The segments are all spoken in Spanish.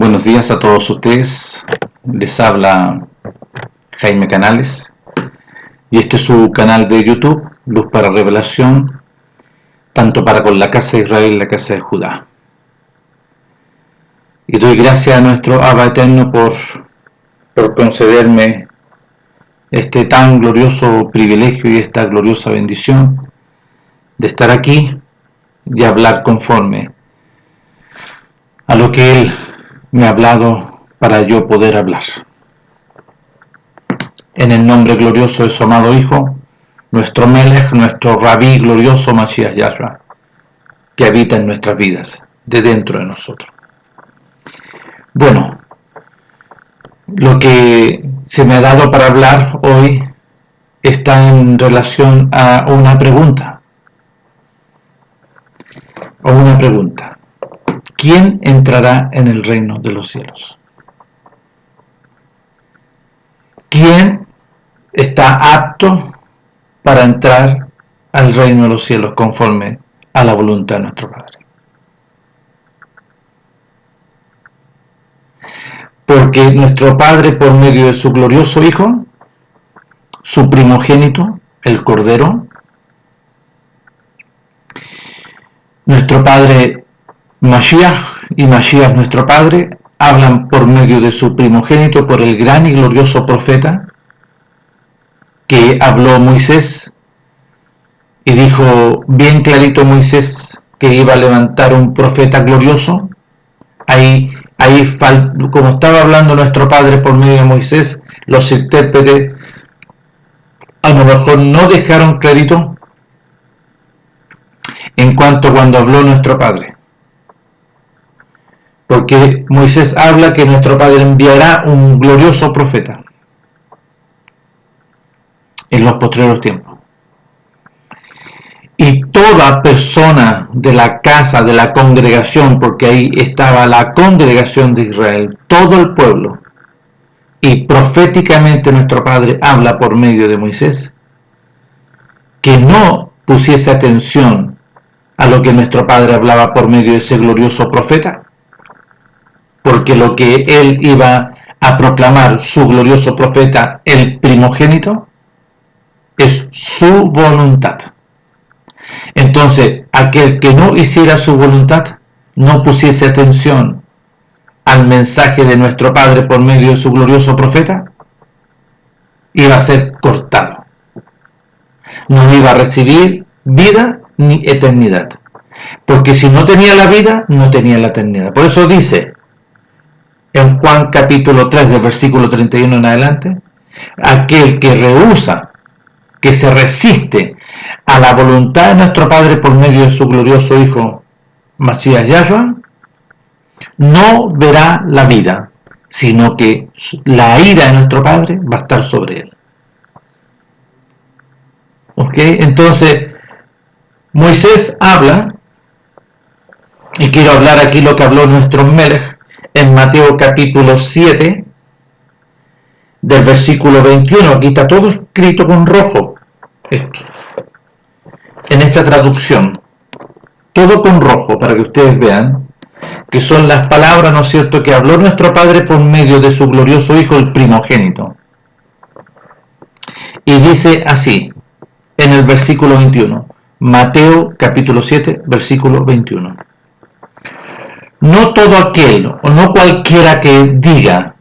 Buenos días a todos ustedes, les habla Jaime Canales y este es su canal de YouTube, Luz para Revelación, tanto para con la casa de Israel y la casa de Judá. Y doy gracias a nuestro Abba Eterno por concederme este tan glorioso privilegio y esta gloriosa bendición de estar aquí y hablar conforme a lo que Él me ha hablado para yo poder hablar. En el nombre glorioso de su amado Hijo, nuestro Melech, nuestro Rabí glorioso Mashiach Yahshua, que habita en nuestras vidas, de dentro de nosotros. Bueno, lo que se me ha dado para hablar hoy está en relación a una pregunta. ¿Quién entrará en el reino de los cielos? ¿Quién está apto para entrar al reino de los cielos conforme a la voluntad de nuestro Padre? Porque nuestro Padre, por medio de su glorioso Hijo, su primogénito, el Cordero, nuestro Padre Mashiach y Mashiach nuestro Padre, hablan por medio de su primogénito, por el gran y glorioso profeta que habló Moisés y dijo bien clarito Moisés que iba a levantar un profeta glorioso. Ahí como estaba hablando nuestro Padre por medio de Moisés, los intérpretes a lo mejor no dejaron clarito en cuanto cuando habló nuestro Padre, porque Moisés habla que nuestro Padre enviará un glorioso profeta en los postreros tiempos. Y toda persona de la casa, de la congregación, porque ahí estaba la congregación de Israel, todo el pueblo, y proféticamente nuestro Padre habla por medio de Moisés, que no pusiese atención a lo que nuestro Padre hablaba por medio de ese glorioso profeta, porque lo que él iba a proclamar, su glorioso profeta, el primogénito, es su voluntad. Entonces, aquel que no hiciera su voluntad, no pusiese atención al mensaje de nuestro Padre por medio de su glorioso profeta, iba a ser cortado. No iba a recibir vida ni eternidad. Porque si no tenía la vida, no tenía la eternidad. Por eso dice en Juan capítulo 3, del versículo 31 en adelante, aquel que rehúsa, que se resiste a la voluntad de nuestro Padre por medio de su glorioso Hijo Mashiach Yahshua, no verá la vida, sino que la ira de nuestro Padre va a estar sobre él. ¿Ok? Entonces, Moisés habla, y quiero hablar aquí lo que habló nuestro Melech en Mateo capítulo 7, del versículo 21. Aquí está todo escrito con rojo, esto, en esta traducción, todo con rojo, para que ustedes vean que son las palabras, ¿no es cierto?, que habló nuestro Padre por medio de su glorioso Hijo, el primogénito. Y dice así, en el versículo 21, Mateo capítulo 7, versículo 21. No todo aquel, o no cualquiera que diga,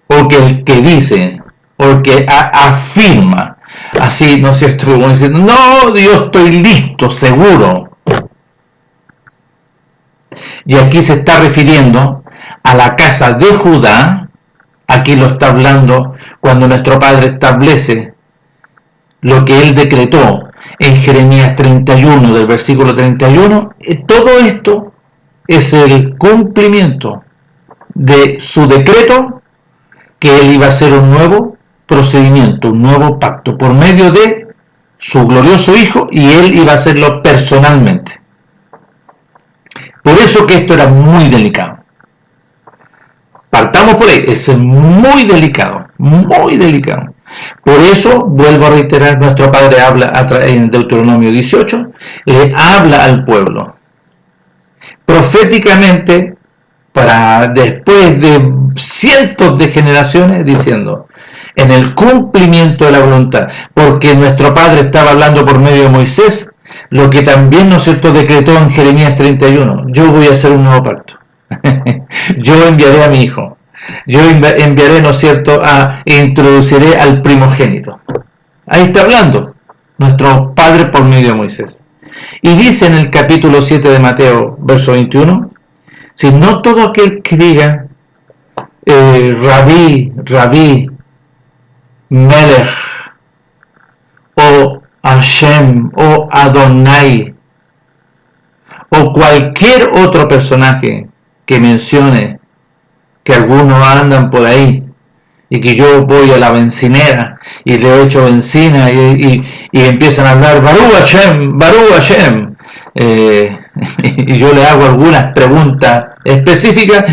o que el que dice, o el que afirma, así, ¿no es cierto?, como dice, no, yo estoy listo, seguro. Y aquí se está refiriendo a la casa de Judá. Aquí lo está hablando cuando nuestro Padre establece lo que Él decretó en Jeremías 31, del versículo 31. Todo esto es el cumplimiento de su decreto, que Él iba a hacer un nuevo procedimiento, un nuevo pacto, por medio de su glorioso Hijo, y Él iba a hacerlo personalmente. Por eso que esto era muy delicado. Partamos por ahí, es muy delicado, muy delicado. Por eso, vuelvo a reiterar, nuestro Padre habla en Deuteronomio 18, le habla al pueblo proféticamente para después de cientos de generaciones diciendo, en el cumplimiento de la voluntad, porque nuestro Padre estaba hablando por medio de Moisés, lo que también, ¿no es cierto?, decretó en Jeremías 31, yo voy a hacer un nuevo pacto, yo enviaré a mi hijo, yo enviaré, ¿no es cierto?, e introduciré al primogénito. Ahí está hablando nuestro Padre por medio de Moisés. Y dice en el capítulo 7 de Mateo, verso 21, si no todo aquel que diga, Rabí, Rabí, Melech, o Hashem, o Adonai, o cualquier otro personaje que mencione que algunos andan por ahí y que yo voy a la bencinera y le echo benzina y empiezan a hablar Baruch Hashem, y yo le hago algunas preguntas específicas.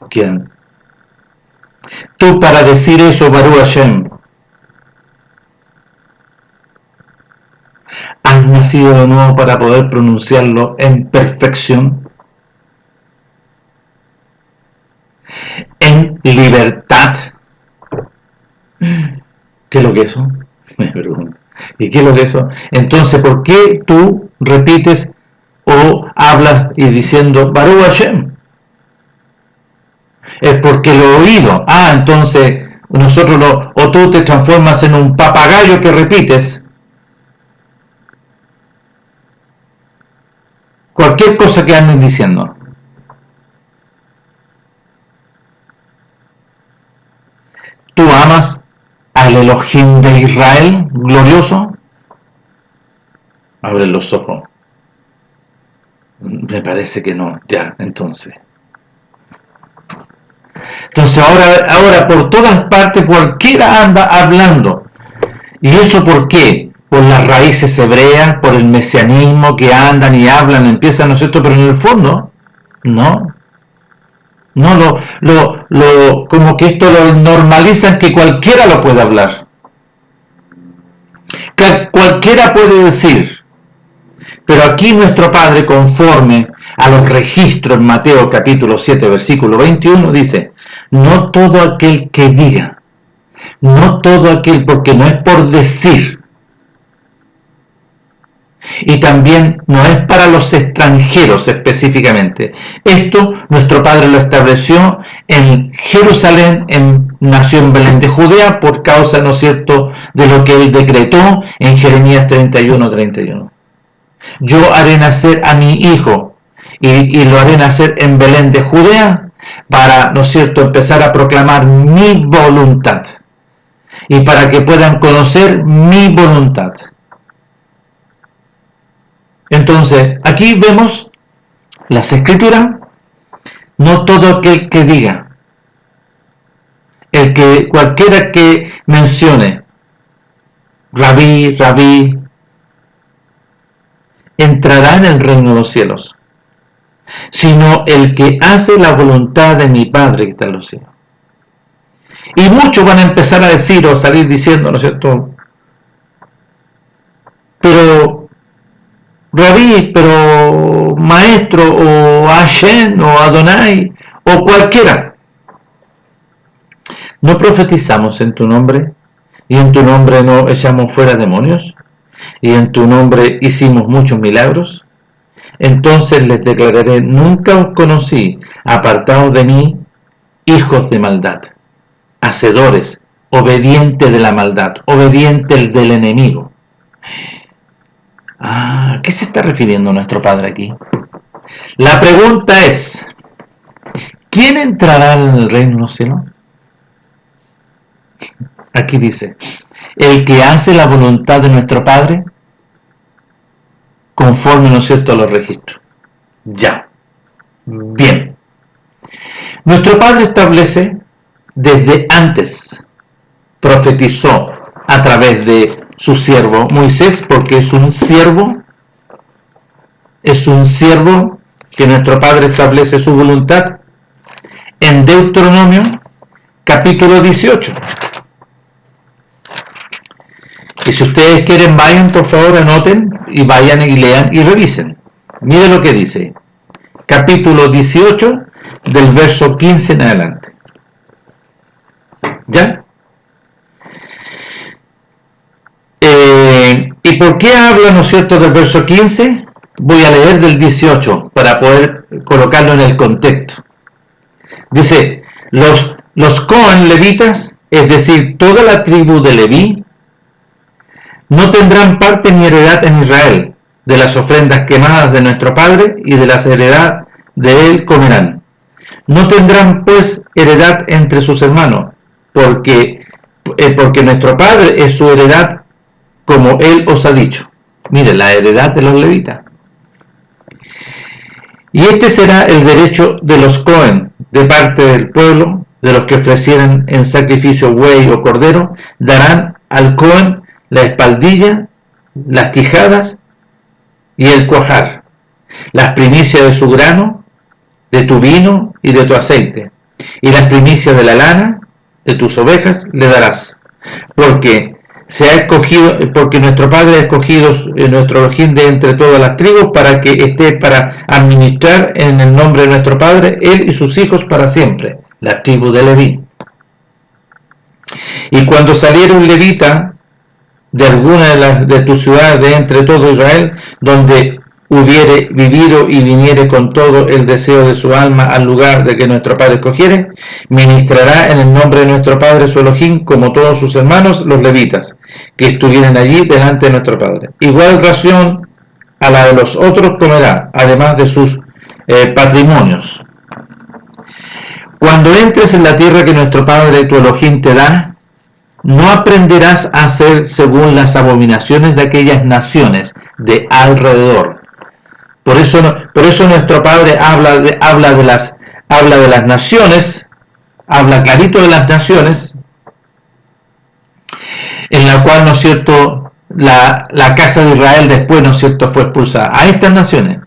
¿Quién? Tú para decir eso, Baruch Hashem, ¿has nacido de nuevo para poder pronunciarlo en perfección? En libertad. ¿Qué es lo que es eso? Me pregunto. ¿Y qué es lo que es eso? Entonces, ¿por qué tú repites o hablas y diciendo Baruch Hashem? Es porque lo he oído. entonces o tú te transformas en un papagayo que repites cualquier cosa que anden diciendo. ¿Tú amas al Elohim de Israel glorioso? Abre los ojos. Me parece que no. Ya, entonces ahora por todas partes cualquiera anda hablando. ¿Y eso por qué? Por las raíces hebreas, por el mesianismo, que andan y hablan, empiezan, ¿no es cierto? Pero en el fondo, no, como que esto lo normalizan, que cualquiera lo puede hablar, que cualquiera puede decir. Pero aquí nuestro Padre, conforme a los registros en Mateo capítulo 7 versículo 21, dice, no todo aquel que diga, no todo aquel, porque no es por decir, y también no es para los extranjeros específicamente. Esto nuestro Padre lo estableció en Jerusalén, nació en Belén de Judea, por causa, ¿no es cierto?, de lo que él decretó en Jeremías 31. Yo haré nacer a mi hijo y lo haré nacer en Belén de Judea para, ¿no es cierto?, empezar a proclamar mi voluntad y para que puedan conocer mi voluntad. Entonces, aquí vemos las escrituras, no todo aquel que diga, cualquiera que mencione Rabí, Rabí, entrará en el reino de los cielos, sino el que hace la voluntad de mi Padre que está en los cielos. Y muchos van a empezar a decir o salir diciendo, ¿no es cierto?, pero Rabí, pero maestro, o Hashem, o Adonai, o cualquiera. ¿No profetizamos en tu nombre? ¿Y en tu nombre no echamos fuera demonios? ¿Y en tu nombre hicimos muchos milagros? Entonces les declararé, nunca os conocí, apartados de mí, hijos de maldad, hacedores, obedientes de la maldad, obedientes del enemigo. ¿A qué se está refiriendo nuestro Padre aquí? La pregunta es, ¿quién entrará en el reino de los cielos? Aquí dice, el que hace la voluntad de nuestro Padre, conforme, ¿no es cierto?, a los registros. Ya. Bien. Nuestro Padre establece, desde antes, profetizó a través de su siervo Moisés, porque es un siervo que nuestro Padre establece su voluntad, en Deuteronomio capítulo 18. Y si ustedes quieren, vayan, por favor, anoten y vayan y lean y revisen. Mire lo que dice. Capítulo 18, del verso 15 en adelante. ¿Ya? ¿Y por qué habla, ¿no es cierto?, del verso 15? Voy a leer del 18 para poder colocarlo en el contexto. Dice, los Cohen levitas, es decir, toda la tribu de Leví, no tendrán parte ni heredad en Israel, de las ofrendas quemadas de nuestro Padre y de las heredad de él comerán. No tendrán pues heredad entre sus hermanos, porque nuestro Padre es su heredad, como él os ha dicho. Mire, la heredad de los levitas. Y este será el derecho de los Cohen, de parte del pueblo, de los que ofrecieran en sacrificio buey o cordero, darán al Cohen la espaldilla, las quijadas y el cuajar, las primicias de su grano, de tu vino y de tu aceite, y las primicias de la lana de tus ovejas le darás, porque nuestro Padre ha escogido nuestro Elohim de entre todas las tribus para que esté para administrar en el nombre de nuestro Padre, él y sus hijos para siempre, la tribu de Leví. Y cuando saliera un levita de alguna de tus ciudades de entre todo Israel, donde hubiere vivido y viniere con todo el deseo de su alma al lugar de que nuestro Padre escogiere, ministrará en el nombre de nuestro Padre su Elohim, como todos sus hermanos los levitas, que estuvieran allí delante de nuestro Padre. Igual ración a la de los otros comerá, además de sus patrimonios. Cuando entres en la tierra que nuestro Padre tu Elohim te da, no aprenderás a hacer según las abominaciones de aquellas naciones de alrededor. Por eso nuestro Padre habla de las naciones, habla clarito de las naciones, en la cual, ¿no es cierto?, la casa de Israel después, ¿no es cierto?, fue expulsada. A estas naciones,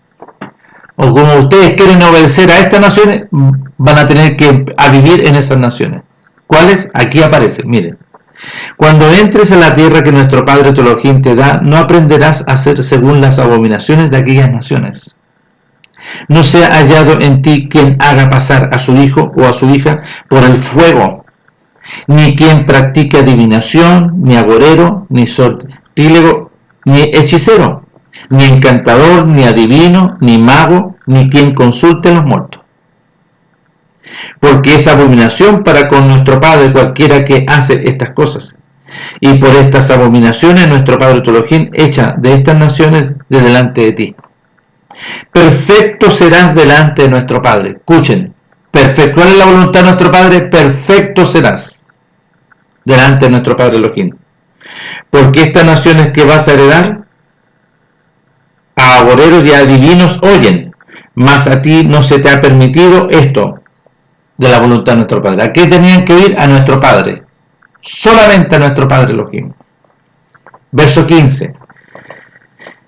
o como ustedes quieren obedecer a estas naciones, van a tener que vivir en esas naciones. ¿Cuáles? Aquí aparecen, miren. Cuando entres en la tierra que nuestro Padre tu Elohim te da, no aprenderás a hacer según las abominaciones de aquellas naciones. No sea hallado en ti quien haga pasar a su hijo o a su hija por el fuego, ni quien practique adivinación, ni agorero, ni sortílego, ni hechicero, ni encantador, ni adivino, ni mago, ni quien consulte a los muertos. Porque es abominación para con nuestro Padre cualquiera que hace estas cosas. Y por estas abominaciones nuestro Padre tu Elohim echa de estas naciones de delante de ti. Perfecto serás delante de nuestro Padre. Escuchen, perfecto. ¿Cuál es la voluntad de nuestro Padre? Perfecto serás delante de nuestro Padre Elohim. Porque estas naciones que vas a heredar, a agoreros y a adivinos oyen, mas a ti no se te ha permitido esto de la voluntad de nuestro Padre. ¿A qué tenían que ir? A nuestro Padre. Solamente a nuestro Padre Elohim. Verso 15.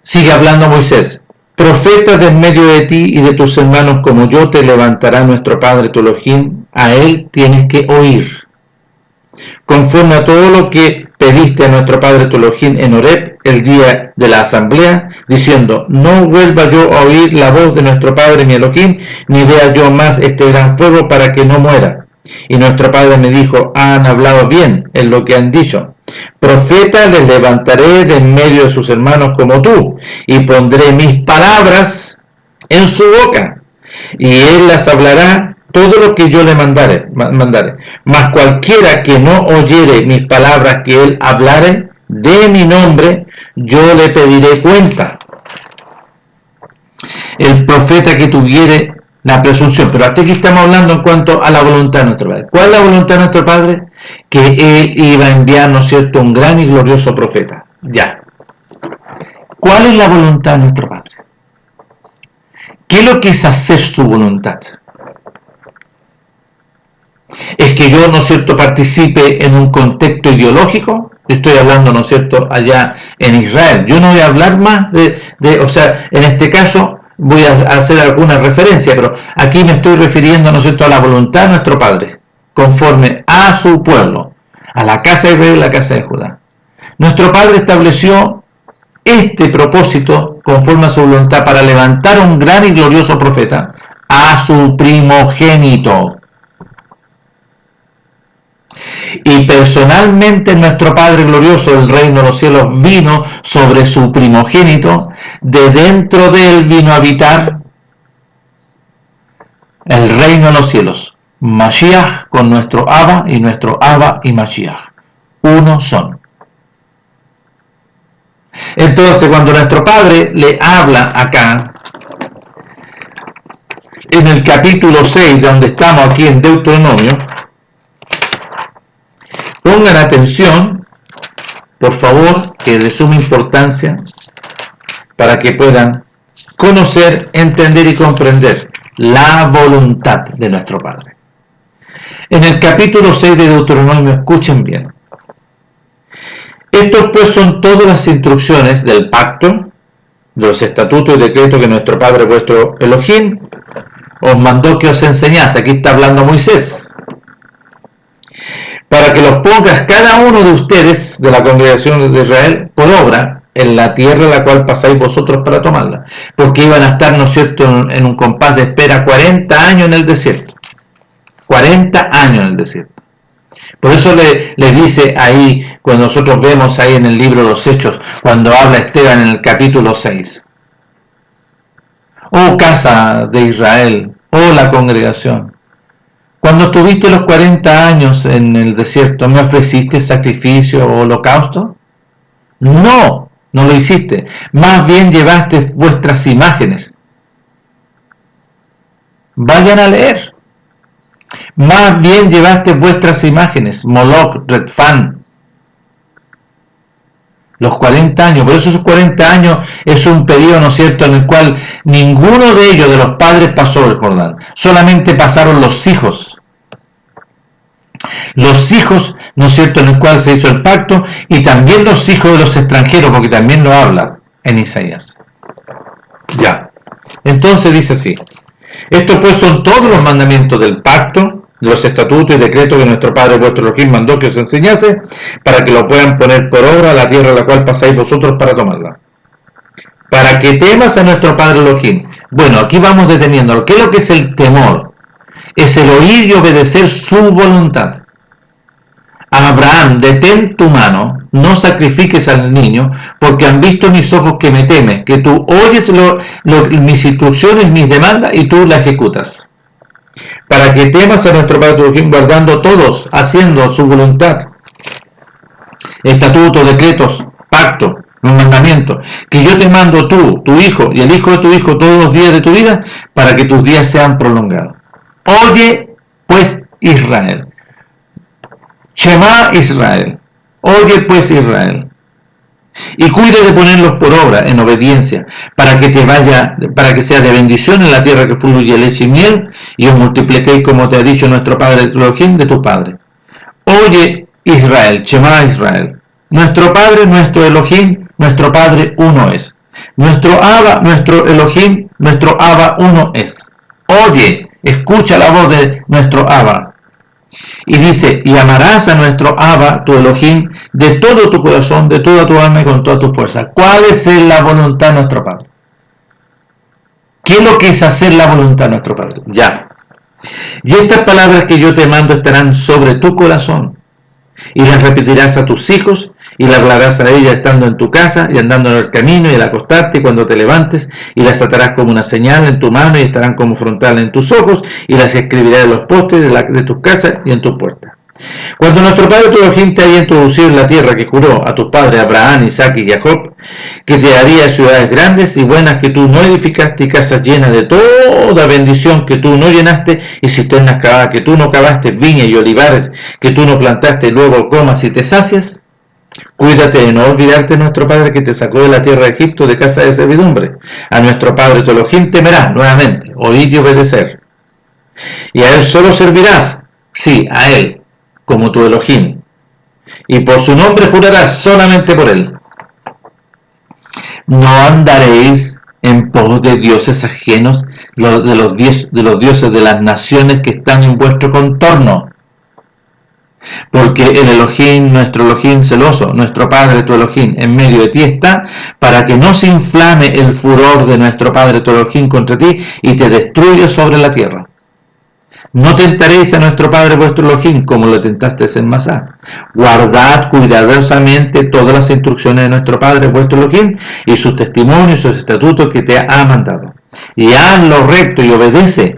Sigue hablando Moisés. Profetas de en medio de ti y de tus hermanos como yo te levantará nuestro Padre tu Elohim. A él tienes que oír. Conforme a todo lo que pediste a nuestro Padre tu Elohim en Horeb, el día de la asamblea, diciendo, no vuelva yo a oír la voz de nuestro Padre mi Elohim, ni vea yo más este gran fuego para que no muera. Y nuestro Padre me dijo, han hablado bien en lo que han dicho. Profeta les levantaré de en medio de sus hermanos como tú, y pondré mis palabras en su boca, y él las hablará todo lo que yo le mandare. Mas cualquiera que no oyere mis palabras que él hablare de mi nombre, yo le pediré cuenta. El profeta que tuviere la presunción, pero hasta aquí estamos hablando en cuanto a la voluntad de nuestro Padre. ¿Cuál es la voluntad de nuestro Padre? Que él iba a enviar, ¿no es cierto?, un gran y glorioso profeta. Ya. ¿Cuál es la voluntad de nuestro Padre? ¿Qué es lo que es hacer su voluntad? ¿Es que yo, ¿no es cierto?, participe en un contexto ideológico? Estoy hablando, ¿no es cierto?, allá en Israel. Yo no voy a hablar más o sea, en este caso voy a hacer alguna referencia, pero aquí me estoy refiriendo, ¿no es cierto?, a la voluntad de nuestro Padre, conforme a su pueblo, a la casa de Israel y la casa de Judá. Nuestro Padre estableció este propósito conforme a su voluntad para levantar un gran y glorioso profeta, a su primogénito. Y personalmente nuestro Padre glorioso del reino de los cielos vino sobre su primogénito, de dentro de él vino a habitar el reino de los cielos. Mashiach con nuestro Abba, y nuestro Abba y Mashiach uno son. Entonces, cuando nuestro Padre le habla acá, en el capítulo 6, donde estamos aquí en Deuteronomio, pongan atención, por favor, que es de suma importancia para que puedan conocer, entender y comprender la voluntad de nuestro Padre. En el capítulo 6 de Deuteronomio, escuchen bien. Estos pues son todas las instrucciones del pacto, de los estatutos y decretos que nuestro Padre vuestro Elohim os mandó que os enseñase. Aquí está hablando Moisés. Para que los pongas cada uno de ustedes de la congregación de Israel por obra en la tierra en la cual pasáis vosotros para tomarla. Porque iban a estar, ¿no es cierto?, en un compás de espera 40 años en el desierto. 40 años en el desierto. Por eso le dice ahí, cuando nosotros vemos ahí en el libro de los Hechos, cuando habla Esteban en el capítulo 6. Oh casa de Israel, oh la congregación, cuando estuviste los 40 años en el desierto, ¿me ofreciste sacrificio o holocausto? No, no lo hiciste. Más bien llevaste vuestras imágenes. Vayan a leer. Más bien llevaste vuestras imágenes, Moloch, Redfan. Los 40 años, por eso esos 40 años es un periodo, ¿no es cierto?, en el cual ninguno de ellos, de los padres, pasó el Jordán. Solamente pasaron los hijos. Los hijos, ¿no es cierto?, en el cual se hizo el pacto, y también los hijos de los extranjeros, porque también lo habla en Isaías. Ya. Entonces dice así. Estos pues son todos los mandamientos del pacto, de los estatutos y decretos que nuestro Padre vuestro Elohim mandó que os enseñase, para que lo puedan poner por obra a la tierra a la cual pasáis vosotros para tomarla. Para que temas a nuestro Padre Elohim. Bueno, aquí vamos deteniendo. ¿Qué es lo que es el temor? Es el oír y obedecer su voluntad. Abraham, detén tu mano, no sacrifiques al niño, porque han visto mis ojos que me temes, que tú oyes mis instrucciones, mis demandas, y tú las ejecutas. Para que temas a nuestro Padre Elohim, guardando todos, haciendo su voluntad, estatutos, decretos, pacto, los mandamientos, que yo te mando tú, tu hijo y el hijo de tu hijo todos los días de tu vida, para que tus días sean prolongados. Oye, pues, Israel. Shema Israel. Oye, pues, Israel. Y cuide de ponerlos por obra en obediencia, para que sea de bendición en la tierra que fluye leche y miel, y os multipliquéis como te ha dicho nuestro Padre Elohim de tu Padre. Oye, Israel, Shema Israel. Nuestro Padre, nuestro Elohim, nuestro Padre uno es. Nuestro Abba, nuestro Elohim, nuestro Abba uno es. Oye, escucha la voz de nuestro Abba. Y dice, y amarás a nuestro Abba, tu Elohim, de todo tu corazón, de toda tu alma y con toda tu fuerza. ¿Cuál es la voluntad de nuestro Padre? ¿Qué es lo que es hacer la voluntad de nuestro Padre? Ya. Y estas palabras que yo te mando estarán sobre tu corazón, y las repetirás a tus hijos, y las hablarás a ella estando en tu casa, y andando en el camino, y al acostarte, y cuando te levantes, y las atarás como una señal en tu mano, y estarán como frontal en tus ojos, y las escribirás en los postes de tus casas y en tus puertas. Cuando nuestro Padre tu Elohim te haya introducido en la tierra que juró a tus padres Abraham, Isaac y Jacob, que te haría ciudades grandes y buenas que tú no edificaste, y casas llenas de toda bendición que tú no llenaste, y cisternas cavadas que tú no cavaste, viñas y olivares que tú no plantaste, y luego comas y te sacias. Cuídate de no olvidarte de nuestro Padre que te sacó de la tierra de Egipto, de casa de servidumbre. A nuestro Padre tu Elohim temerás nuevamente, oír y obedecer. Y a Él solo servirás, sí, a Él, como tu Elohim. Y por su nombre jurarás solamente por Él. No andaréis en pos de dioses ajenos, de los dioses de las naciones que están en vuestro contorno. Porque el Elohim, nuestro Elohim celoso, nuestro Padre tu Elohim, en medio de ti está, para que no se inflame el furor de nuestro Padre tu Elohim contra ti y te destruya sobre la tierra. No tentaréis a nuestro Padre vuestro Elohim como lo tentasteis en Masá. Guardad cuidadosamente todas las instrucciones de nuestro Padre vuestro Elohim y sus testimonios y sus estatutos que te ha mandado. Y haz lo recto y obedece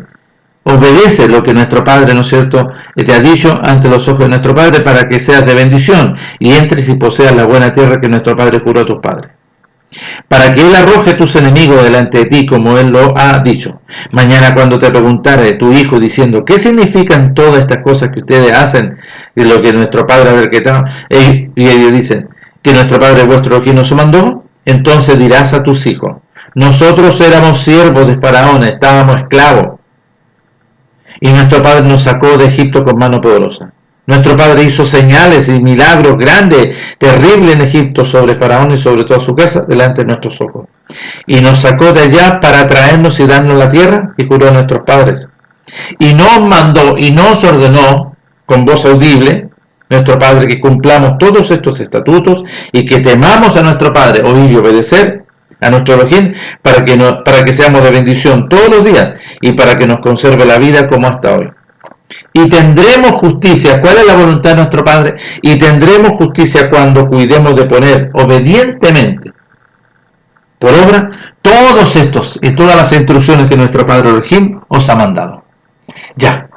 lo que nuestro Padre, ¿no es cierto?, te ha dicho ante los ojos de nuestro Padre, para que seas de bendición y entres y poseas la buena tierra que nuestro Padre juró a tus padres. Para que Él arroje a tus enemigos delante de ti, como Él lo ha dicho. Mañana cuando te preguntare tu hijo diciendo, ¿qué significan todas estas cosas que ustedes hacen? Y lo que nuestro Padre, y ellos dicen, que nuestro Padre vuestro Elohim nos mandó, entonces dirás a tus hijos, nosotros éramos siervos de Faraón, estábamos esclavos. Y nuestro Padre nos sacó de Egipto con mano poderosa. Nuestro Padre hizo señales y milagros grandes, terribles en Egipto sobre Faraón y sobre toda su casa, delante de nuestros ojos. Y nos sacó de allá para traernos y darnos la tierra que juró a nuestros padres. Y nos mandó y nos ordenó con voz audible, nuestro Padre, que cumplamos todos estos estatutos y que temamos a nuestro Padre, oír y obedecer a nuestro Elohim, para que seamos de bendición todos los días y para que nos conserve la vida como hasta hoy. Y tendremos justicia. ¿Cuál es la voluntad de nuestro Padre? Y tendremos justicia cuando cuidemos de poner obedientemente por obra todos estos y todas las instrucciones que nuestro Padre Elohim os ha mandado. Ya.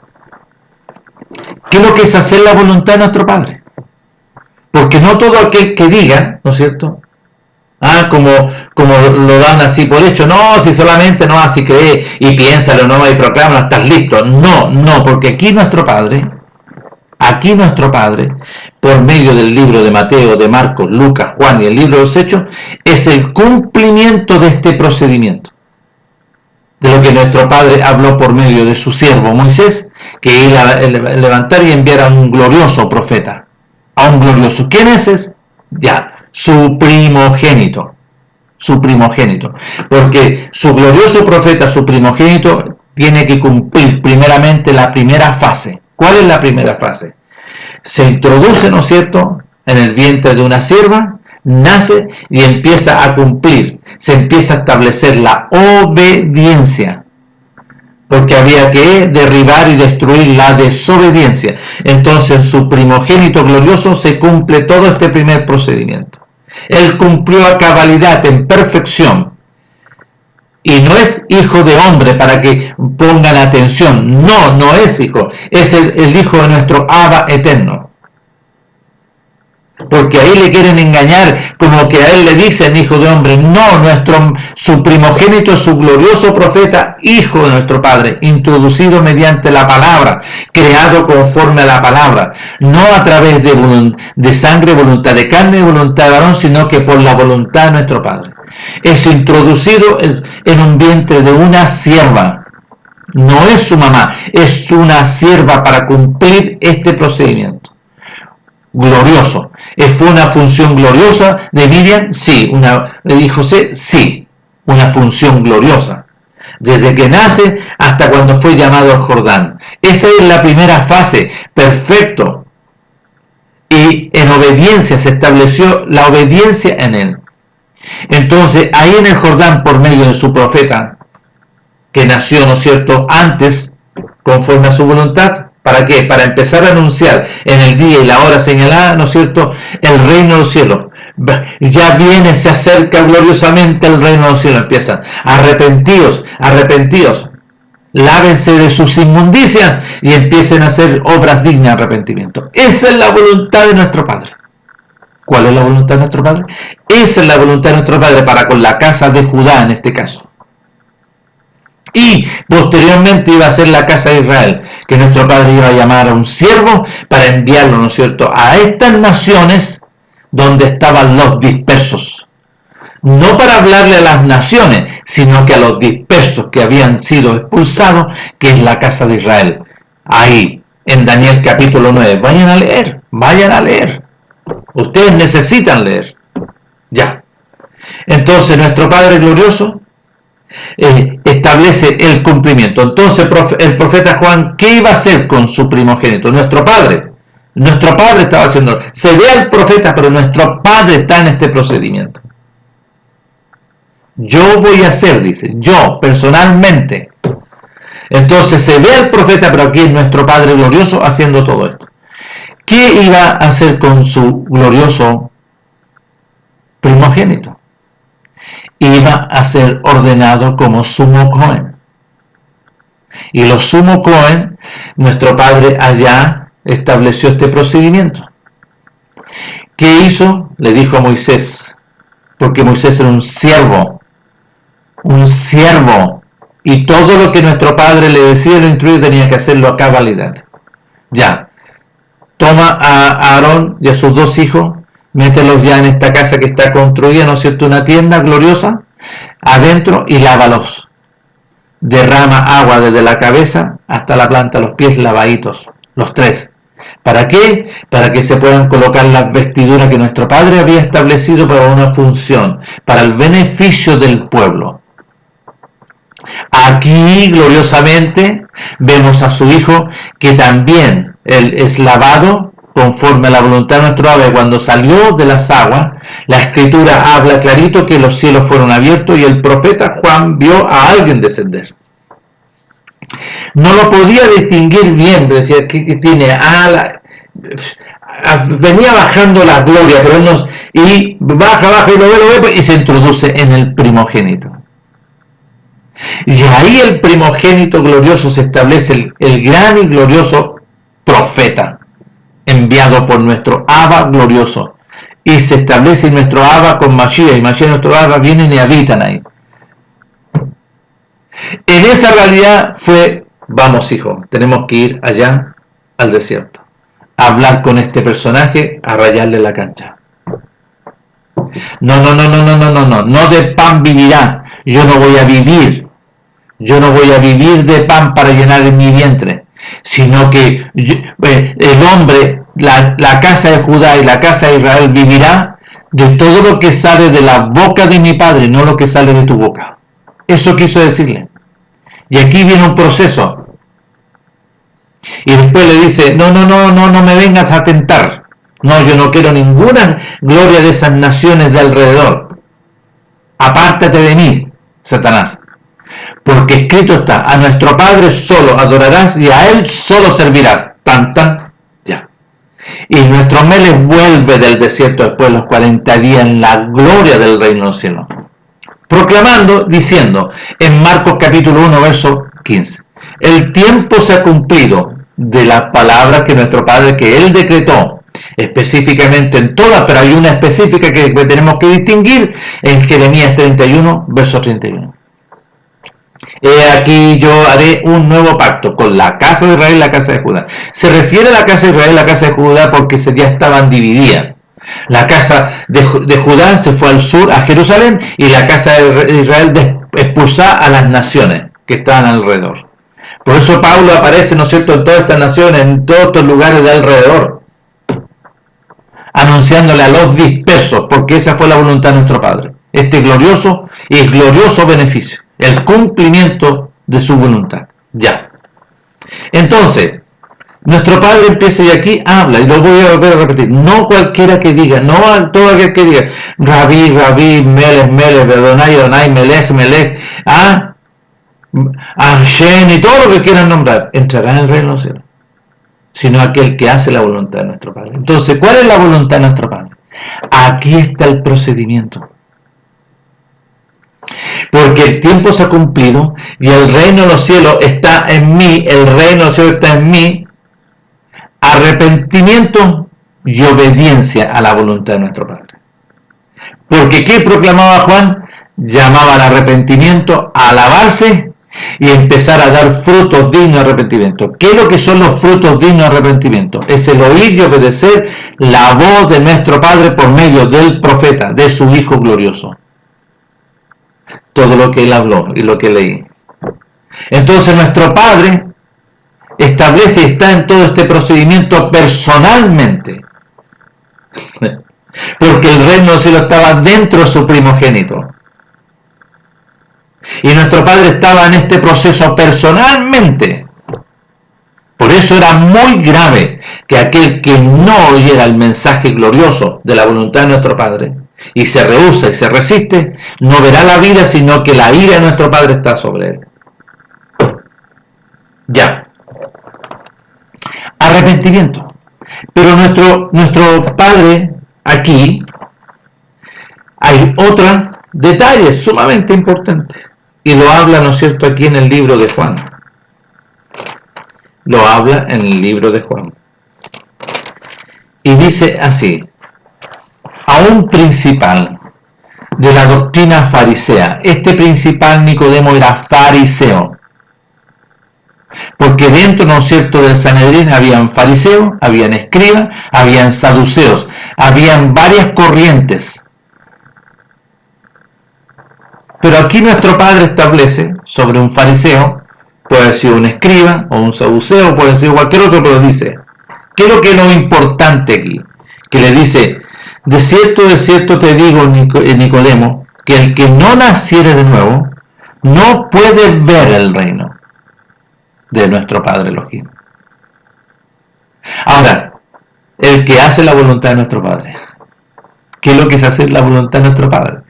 ¿Qué es lo que es hacer la voluntad de nuestro Padre? Porque no todo aquel que diga, ¿no es cierto?, como lo dan así por hecho, no, si solamente no así cree y piénsalo, no, y proclama, estás listo. No, porque aquí nuestro Padre, por medio del libro de Mateo, de Marcos, Lucas, Juan y el libro de los Hechos, es el cumplimiento de este procedimiento. De lo que nuestro Padre habló por medio de su siervo Moisés, que iba a levantar y enviar a un glorioso profeta. A un glorioso. ¿Quién es? Ya. Su primogénito, porque su glorioso profeta, su primogénito, tiene que cumplir primeramente la primera fase. ¿Cuál es la primera fase? Se introduce, ¿no es cierto?, en el vientre de una sierva, nace y empieza a cumplir, se empieza a establecer la obediencia, porque había que derribar y destruir la desobediencia. Entonces en su primogénito glorioso se cumple todo este primer procedimiento. Él cumplió a cabalidad, en perfección. Y no es hijo de hombre, para que pongan atención. No es hijo. Es el hijo de nuestro Abba eterno. Porque ahí le quieren engañar, como que a él le dicen hijo de hombre. No, su primogénito es su glorioso profeta, hijo de nuestro Padre, introducido mediante la palabra, creado conforme a la palabra, no a través de sangre, voluntad de carne y voluntad de varón, sino que por la voluntad de nuestro Padre. Es introducido en un vientre de una sierva. No es su mamá, es una sierva para cumplir este procedimiento. Glorioso. ¿Fue una función gloriosa de Miriam? Sí. ¿De José? Sí. Una función gloriosa. Desde que nace hasta cuando fue llamado al Jordán. Esa es la primera fase. Perfecto. Y en obediencia se estableció la obediencia en él. Entonces, ahí en el Jordán, por medio de su profeta, que nació, ¿no es cierto?, antes, conforme a su voluntad. ¿Para qué? Para empezar a anunciar en el día y la hora señalada, ¿no es cierto?, el reino de los cielos. Ya viene, se acerca gloriosamente el reino de los cielos. Empiezan, arrepentidos, lávense de sus inmundicias y empiecen a hacer obras dignas de arrepentimiento. Esa es la voluntad de nuestro Padre. ¿Cuál es la voluntad de nuestro Padre? Esa es la voluntad de nuestro Padre para con la casa de Judá en este caso. Y posteriormente iba a ser la casa de Israel, que nuestro Padre iba a llamar a un siervo para enviarlo, ¿no es cierto?, a estas naciones donde estaban los dispersos. No para hablarle a las naciones, sino que a los dispersos que habían sido expulsados, que es la casa de Israel. Ahí, en Daniel capítulo 9. Vayan a leer. Ustedes necesitan leer. Ya. Entonces nuestro Padre glorioso establece el cumplimiento. Entonces el profeta Juan, ¿qué iba a hacer con su primogénito? Nuestro Padre Nuestro Padre estaba haciendo, se ve al profeta, pero nuestro Padre está en este procedimiento. Yo voy a hacer, dice, yo personalmente. Entonces se ve al profeta, pero aquí es nuestro Padre glorioso haciendo todo esto. ¿Qué iba a hacer con su glorioso primogénito? Iba a ser ordenado como sumo Cohen. Y los sumo Cohen, nuestro Padre allá estableció este procedimiento. ¿Qué hizo? Le dijo a Moisés, porque Moisés era un siervo, y todo lo que nuestro Padre le decía y lo instruía tenía que hacerlo a cabalidad. Ya, toma a Aarón y a sus 2 hijos, mételos ya en esta casa que está construida, ¿no es cierto?, una tienda gloriosa, adentro, y lávalos. Derrama agua desde la cabeza hasta la planta, los pies lavaditos, los 3. ¿Para qué? Para que se puedan colocar las vestiduras que nuestro Padre había establecido para una función, para el beneficio del pueblo. Aquí, gloriosamente, vemos a su Hijo que también él es lavado conforme a la voluntad de nuestro Padre. Cuando salió de las aguas, la Escritura habla clarito que los cielos fueron abiertos y el profeta Juan vio a alguien descender. No lo podía distinguir bien, decía que tiene venía bajando la gloria, pero él no, y baja y lo ve y se introduce en el primogénito. Y ahí el primogénito glorioso se establece el gran y glorioso profeta enviado por nuestro Abba glorioso, y se establece nuestro Abba con Mashiach, y Mashiach y nuestro Abba vienen y habitan ahí. En esa realidad fue, vamos hijo, tenemos que ir allá al desierto, a hablar con este personaje, a rayarle la cancha. No de pan vivirá, yo no voy a vivir de pan para llenar mi vientre, sino que el hombre, la casa de Judá y la casa de Israel vivirá de todo lo que sale de la boca de mi Padre, no lo que sale de tu boca. Eso quiso decirle. Y aquí viene un proceso. Y después le dice, no me vengas a tentar. No, yo no quiero ninguna gloria de esas naciones de alrededor. Apártate de mí, Satanás. Porque escrito está, a nuestro Padre solo adorarás y a Él solo servirás. Tan, ya. Y nuestro Melech vuelve del desierto después de los 40 días en la gloria del reino de los cielos. Proclamando, diciendo, en Marcos capítulo 1, verso 15, el tiempo se ha cumplido de las palabras que nuestro Padre, que Él decretó, específicamente en todas, pero hay una específica que tenemos que distinguir en Jeremías 31, verso 31. He aquí yo haré un nuevo pacto con la casa de Israel y la casa de Judá. Se refiere a la casa de Israel y la casa de Judá porque ya estaban divididas. La casa de Judá se fue al sur, a Jerusalén, y la casa de Israel expulsó a las naciones que estaban alrededor. Por eso Pablo aparece, ¿no es cierto?, en todas estas naciones, en todos estos lugares de alrededor, anunciándole a los dispersos, porque esa fue la voluntad de nuestro Padre. Este glorioso y glorioso beneficio, el cumplimiento de su voluntad. Ya. Entonces, nuestro Padre empieza y aquí habla, y lo voy a volver a repetir, no cualquiera que diga, no todo aquel que diga, Rabí, Melech, Adonai, Melech, Hashem y todo lo que quieran nombrar, entrará en el reino de los cielos, sino aquel que hace la voluntad de nuestro Padre. Entonces, ¿cuál es la voluntad de nuestro Padre? Aquí está el procedimiento. Porque el tiempo se ha cumplido y el reino de los cielos está en mí, el reino de los cielos está en mí, arrepentimiento y obediencia a la voluntad de nuestro Padre. Porque ¿qué proclamaba Juan? Llamaba al arrepentimiento a alabarse y empezar a dar frutos dignos de arrepentimiento. ¿Qué es lo que son los frutos dignos de arrepentimiento? Es el oír y obedecer la voz de nuestro Padre por medio del profeta, de su Hijo glorioso. Todo lo que él habló y lo que leí. Entonces nuestro Padre establece y está en todo este procedimiento personalmente, porque el reino del cielo estaba dentro de su primogénito y nuestro Padre estaba en este proceso personalmente. Por eso era muy grave que aquel que no oyera el mensaje glorioso de la voluntad de nuestro Padre, y se rehúsa y se resiste, no verá la vida, sino que la ira de nuestro Padre está sobre él. Ya. Arrepentimiento. Pero nuestro Padre, aquí, hay otro detalle sumamente importante. Y lo habla, ¿no es cierto?, aquí en el libro de Juan. Lo habla en el libro de Juan. Y dice así: a un principal de la doctrina farisea. Este principal Nicodemo era fariseo. Porque dentro, ¿no es cierto?, del Sanedrín habían fariseos, habían escribas, habían saduceos, habían varias corrientes. Pero aquí nuestro Padre establece sobre un fariseo, puede haber sido un escriba o un saduceo, puede ser cualquier otro, pero dice, ¿qué es lo que es lo importante aquí? Que le dice: de cierto te digo, Nicodemo, que el que no naciere de nuevo no puede ver el reino de nuestro Padre Elohim. Ahora, el que hace la voluntad de nuestro Padre, ¿qué es lo que es hacer la voluntad de nuestro Padre?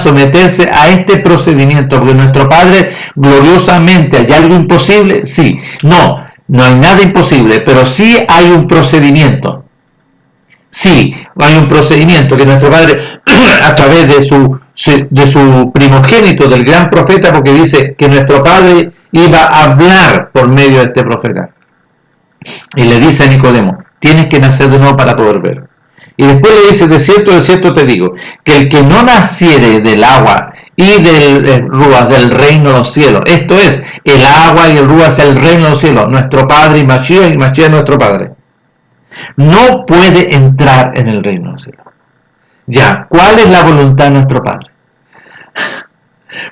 Someterse a este procedimiento, porque nuestro Padre gloriosamente, ¿hay algo imposible? Sí. No hay nada imposible, pero sí hay un procedimiento. Sí, hay un procedimiento que nuestro Padre, a través de su primogénito, del gran profeta, porque dice que nuestro Padre iba a hablar por medio de este profeta. Y le dice a Nicodemo: tienes que nacer de nuevo para poder ver. Y después le dice: de cierto te digo, que el que no naciere del agua y del Ruach, del reino de los cielos, esto es, el agua y el Ruach es el reino de los cielos, nuestro Padre, y Mashiach es nuestro Padre, no puede entrar en el reino de los cielos. Ya, ¿cuál es la voluntad de nuestro Padre?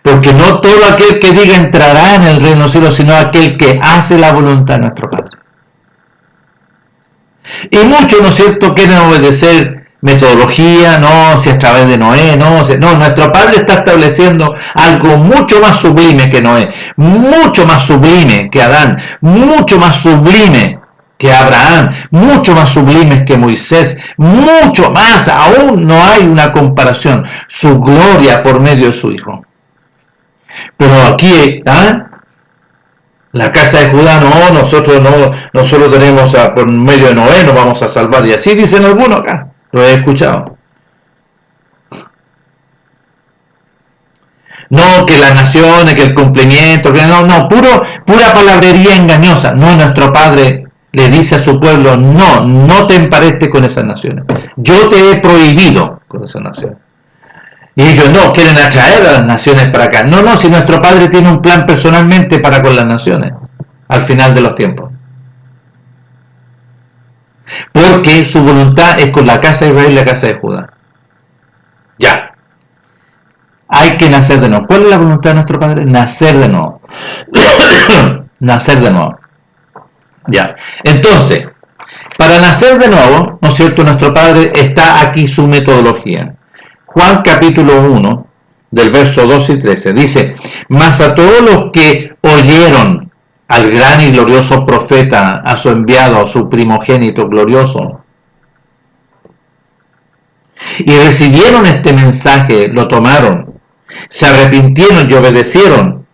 Porque no todo aquel que diga entrará en el reino de los cielos, sino aquel que hace la voluntad de nuestro Padre. Y muchos, ¿no es cierto?, quieren obedecer metodología, no, si a través de Noé, no, nuestro Padre está estableciendo algo mucho más sublime que Noé, mucho más sublime que Adán, mucho más sublime que Abraham, mucho más sublime que Moisés, mucho más, aún no hay una comparación, su gloria por medio de su Hijo. Pero aquí, la casa de Judá, nosotros tenemos por medio de Noé, nos vamos a salvar, y así dicen algunos acá, lo he escuchado. No, que las naciones, que el cumplimiento, que pura palabrería engañosa. No, nuestro Padre le dice a su pueblo: no te emparestes con esas naciones. Yo te he prohibido con esas naciones. Y ellos quieren atraer a las naciones para acá. No, si nuestro Padre tiene un plan personalmente para con las naciones, al final de los tiempos. Porque su voluntad es con la casa de Israel y la casa de Judá. Ya. Hay que nacer de nuevo. ¿Cuál es la voluntad de nuestro Padre? Nacer de nuevo. Nacer de nuevo. Ya. Entonces, para nacer de nuevo, ¿no es cierto?, nuestro Padre está aquí su metodología. Juan capítulo 1, del verso 12 y 13, dice: mas a todos los que oyeron al gran y glorioso profeta, a su enviado, a su primogénito glorioso, y recibieron este mensaje, lo tomaron, se arrepintieron y obedecieron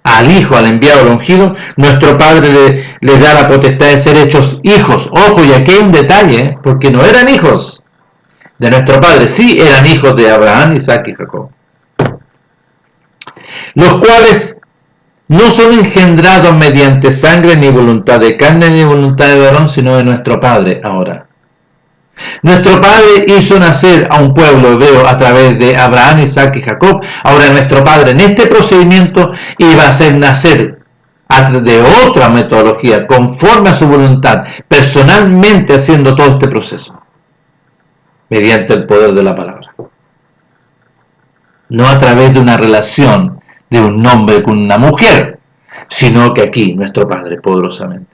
al Hijo, al enviado, al ungido, nuestro Padre les da la potestad de ser hechos hijos. Ojo, y aquí hay un detalle, porque no eran hijos de nuestro Padre, sí eran hijos de Abraham, Isaac y Jacob, los cuales no son engendrados mediante sangre, ni voluntad de carne, ni voluntad de varón, sino de nuestro Padre. Ahora, nuestro Padre hizo nacer a un pueblo hebreo a través de Abraham, Isaac y Jacob. Ahora nuestro Padre en este procedimiento iba a hacer nacer de otra metodología, conforme a su voluntad, personalmente haciendo todo este proceso, mediante el poder de la palabra. No a través de una relación de un hombre con una mujer, sino que aquí nuestro Padre poderosamente,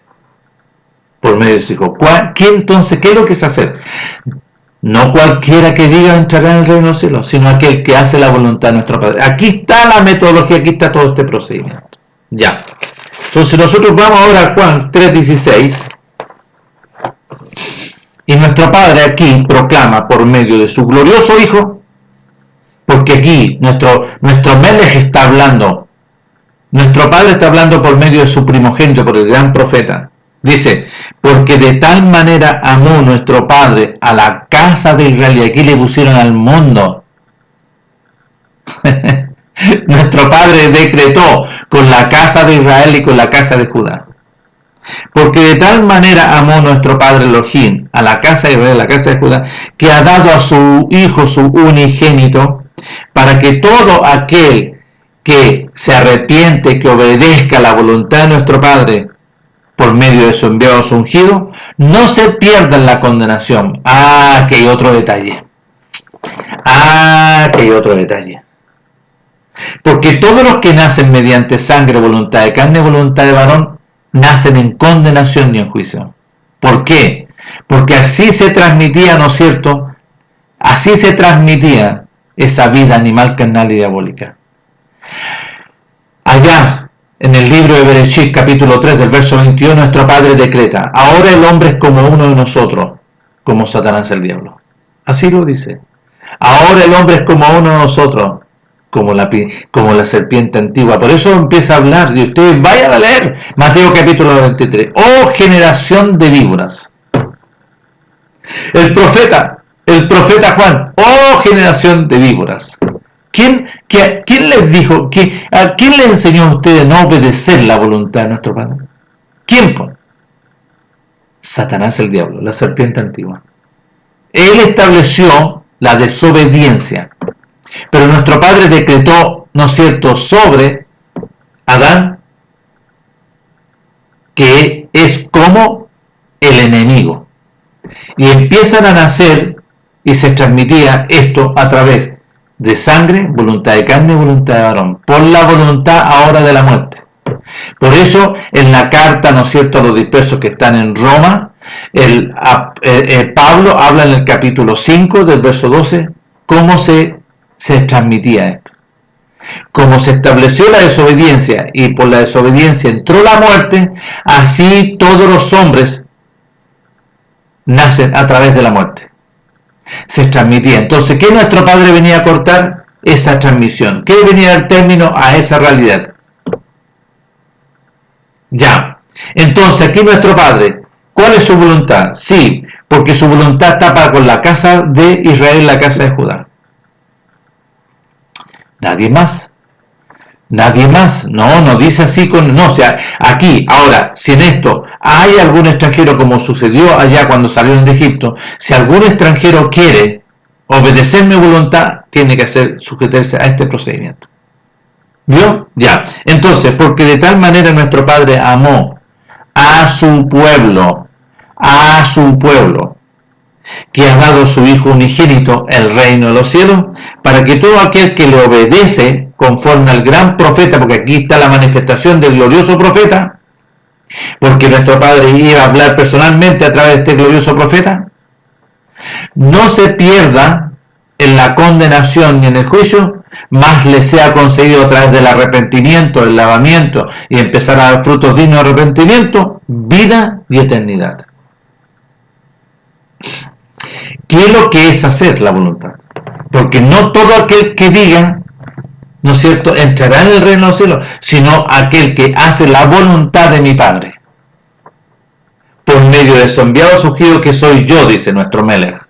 por medio de su Hijo. Entonces, ¿qué es lo que es hacer? No cualquiera que diga entrará en el reino de los cielos, sino aquel que hace la voluntad de nuestro Padre. Aquí está la metodología, aquí está todo este procedimiento. Ya. Entonces nosotros vamos ahora a Juan 3:16. Y nuestro Padre aquí proclama por medio de su glorioso Hijo, porque aquí nuestro Melech está hablando, nuestro Padre está hablando por medio de su primogénito, por el gran profeta. Dice, porque de tal manera amó nuestro Padre a la casa de Israel, y aquí le pusieron al mundo. Nuestro Padre decretó con la casa de Israel y con la casa de Judá. Porque de tal manera amó nuestro Padre Elohim a la casa de Israel, a la casa de Judá, que ha dado a su Hijo su unigénito, para que todo aquel que se arrepiente, que obedezca la voluntad de nuestro Padre por medio de su enviado, su ungido, no se pierda en la condenación. Que hay otro detalle. Que hay otro detalle. Porque todos los que nacen mediante sangre, voluntad de carne, voluntad de varón, nacen en condenación y en juicio. ¿Por qué? Porque así se transmitía, ¿no es cierto? Así se transmitía esa vida animal, carnal y diabólica. Allá, en el libro de Bereshit, capítulo 3, del verso 22, nuestro Padre decreta, ahora el hombre es como uno de nosotros, como Satanás el diablo. Así lo dice. Ahora el hombre es como uno de nosotros, como la serpiente antigua. Por eso empieza a hablar, y ustedes vayan a leer Mateo capítulo 23. ¡Oh, generación de víboras! El profeta Juan, ¡oh, generación de víboras! ¿Quién les dijo, a quién les enseñó a ustedes no obedecer la voluntad de nuestro Padre? ¿Quién? Satanás el diablo, la serpiente antigua. Él estableció la desobediencia. Pero nuestro Padre decretó, ¿no es cierto?, sobre Adán, que es como el enemigo. Y empiezan a nacer, y se transmitía esto a través de sangre, voluntad de carne y voluntad de varón, por la voluntad ahora de la muerte. Por eso, en la carta, ¿no es cierto?, a los dispersos que están en Roma, Pablo habla en el capítulo 5, del verso 12, cómo se transmitía esto. Como se estableció la desobediencia y por la desobediencia entró la muerte, así todos los hombres nacen a través de la muerte. Se transmitía. Entonces, ¿qué nuestro Padre venía a cortar? Esa transmisión. ¿Qué venía al término a esa realidad? Ya. Entonces, aquí nuestro Padre, ¿cuál es su voluntad? Sí, porque su voluntad está para con la casa de Israel y la casa de Judá. Nadie más. Nadie más. No dice así o sea, aquí, ahora, si en esto hay algún extranjero, como sucedió allá cuando salieron de Egipto, si algún extranjero quiere obedecer mi voluntad, tiene que sujetarse a este procedimiento. ¿Vio? Ya. Entonces, porque de tal manera nuestro Padre amó a su pueblo, que ha dado su Hijo unigénito, el reino de los cielos, para que todo aquel que le obedece, conforme al gran profeta, porque aquí está la manifestación del glorioso profeta, porque nuestro Padre iba a hablar personalmente a través de este glorioso profeta, no se pierda en la condenación y en el juicio, más le sea concedido a través del arrepentimiento, el lavamiento y empezar a dar frutos dignos de arrepentimiento, vida y eternidad. ¿Qué es lo que es hacer la voluntad? Porque no todo aquel que diga, ¿no es cierto?, entrará en el reino de los cielos, sino aquel que hace la voluntad de mi Padre, por medio de su enviado ungido que soy yo, dice nuestro Melech.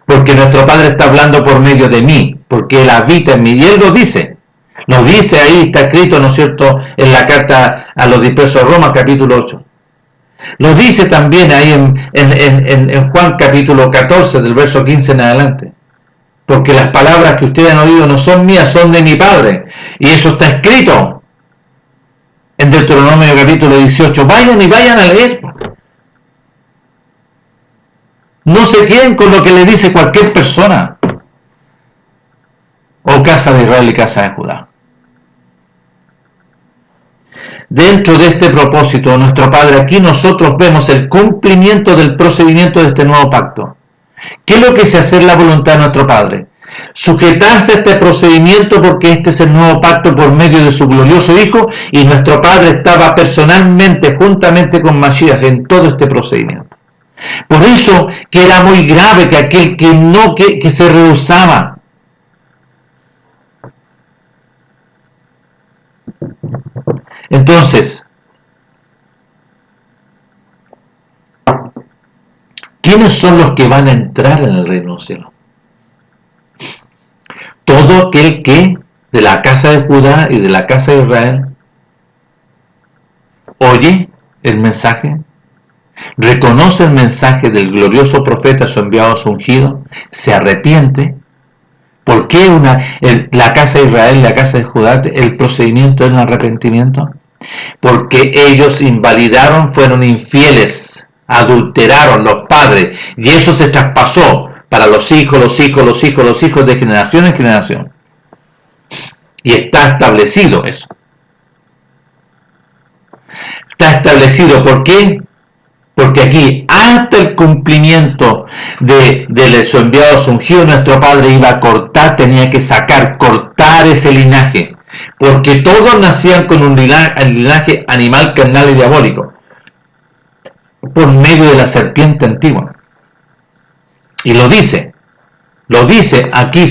Porque nuestro Padre está hablando por medio de mí, porque Él habita en mí, y Él lo dice ahí, está escrito, ¿no es cierto?, en la carta a los dispersos de Roma, capítulo 8. Lo dice también ahí en Juan capítulo 14, del verso 15 en adelante. Porque las palabras que ustedes han oído no son mías, son de mi Padre. Y eso está escrito en Deuteronomio capítulo 18. Vayan a leer. No se queden con lo que le dice cualquier persona. O casa de Israel y casa de Judá. Dentro de este propósito, nuestro Padre, aquí nosotros vemos el cumplimiento del procedimiento de este nuevo pacto. ¿Qué es lo que se hace la voluntad de nuestro Padre? Sujetarse a este procedimiento, porque este es el nuevo pacto por medio de su glorioso Hijo, y nuestro Padre estaba personalmente, juntamente con Mashiach, en todo este procedimiento. Por eso que era muy grave que aquel que se rehusaba. Entonces, ¿quiénes son los que van a entrar en el reino del cielo? Todo aquel que de la casa de Judá y de la casa de Israel oye el mensaje, reconoce el mensaje del glorioso profeta, su enviado, su ungido, se arrepiente. ¿Por qué la casa de Israel y la casa de Judá, el procedimiento es un arrepentimiento? Porque ellos invalidaron, fueron infieles, adulteraron los padres, y eso se traspasó para los hijos, los hijos, los hijos, los hijos de generación en generación. Y está establecido eso. Está establecido, ¿por qué? Porque aquí, hasta el cumplimiento de su enviado, su ungido, nuestro Padre iba a cortar, tenía que cortar ese linaje. Porque todos nacían con un linaje animal, carnal y diabólico, por medio de la serpiente antigua. Y lo dice aquí,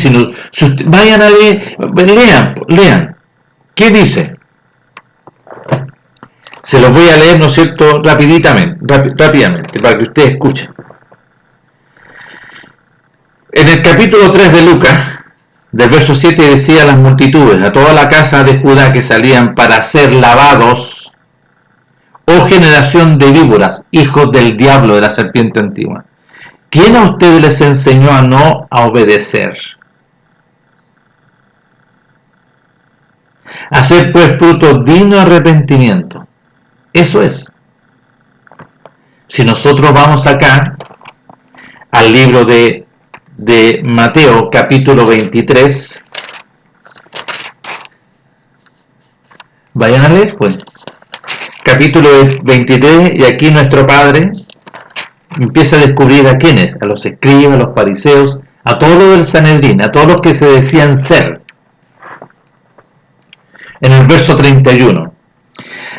vayan a leer, lean. ¿Qué dice? Se los voy a leer, ¿no es cierto?, rápidamente, para que ustedes escuchen. En el capítulo 3 de Lucas, del verso 7, decía a las multitudes, a toda la casa de Judá que salían para ser lavados, oh generación de víboras, hijos del diablo, de la serpiente antigua, ¿quién a ustedes les enseñó a no obedecer? Hacer pues frutos dignos de arrepentimiento. Eso es. Si nosotros vamos acá al libro de Mateo, capítulo 23, vayan a leer, pues. Capítulo 23, y aquí nuestro Padre empieza a descubrir a quiénes, a los escribas, a los fariseos, a todos los del Sanedrín, a todos los que se decían ser. En el verso 31.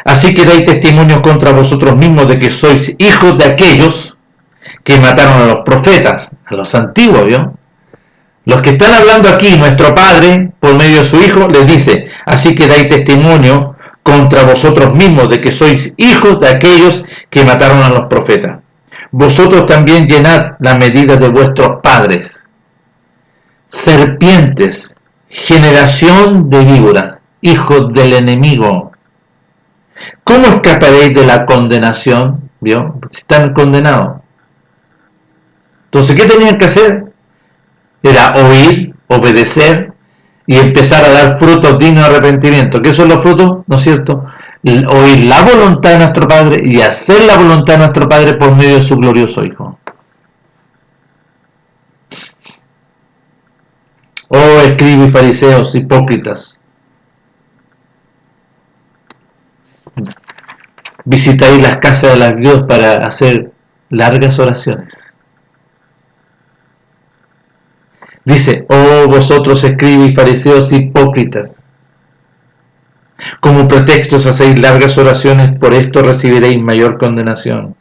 Así que dais testimonio contra vosotros mismos de que sois hijos de aquellos que mataron a los profetas, a los antiguos, ¿vio? Los que están hablando aquí, nuestro Padre, por medio de su Hijo, les dice, así que dais testimonio contra vosotros mismos de que sois hijos de aquellos que mataron a los profetas. Vosotros también llenad la medida de vuestros padres. Serpientes, generación de víboras, hijos del enemigo. ¿Cómo escaparéis de la condenación? ¿Vio? Están condenados. Entonces, ¿qué tenían que hacer? Era oír, obedecer y empezar a dar frutos dignos de arrepentimiento. ¿Qué son los frutos? ¿No es cierto? Oír la voluntad de nuestro Padre y hacer la voluntad de nuestro Padre por medio de su glorioso Hijo. Oh, escribas y fariseos, hipócritas, visitáis las casas de las viudas para hacer largas oraciones. Dice, oh vosotros escribas y fariseos hipócritas, como pretextos hacéis largas oraciones, por esto recibiréis mayor condenación.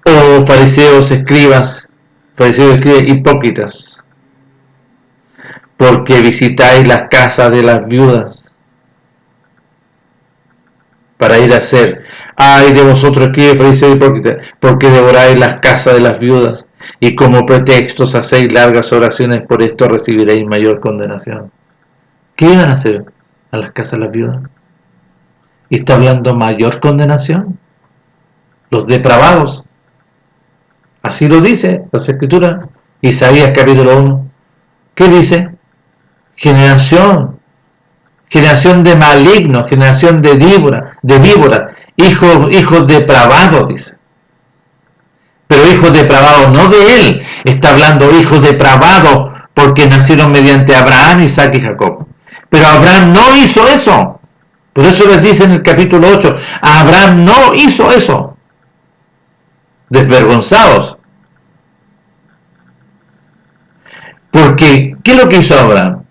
Oh fariseos escribas hipócritas, porque visitáis las casas de las viudas para ir a hacer. Ay de vosotros escribas, fariseos hipócritas, porque devoráis las casas de las viudas y como pretextos hacéis largas oraciones, por esto recibiréis mayor condenación. ¿Qué iban a hacer a las casas de las viudas? ¿Y está hablando mayor condenación? Los depravados. Así lo dice las Escrituras. Isaías capítulo 1. ¿Qué dice? Generación de malignos, generación de víboras, hijos depravados, dice. Pero hijos depravados no de él, está hablando hijos depravados porque nacieron mediante Abraham, Isaac y Jacob. Pero Abraham no hizo eso. Por eso les dice en el capítulo 8, Abraham no hizo eso. Desvergonzados. Porque, ¿qué es lo que hizo Abraham?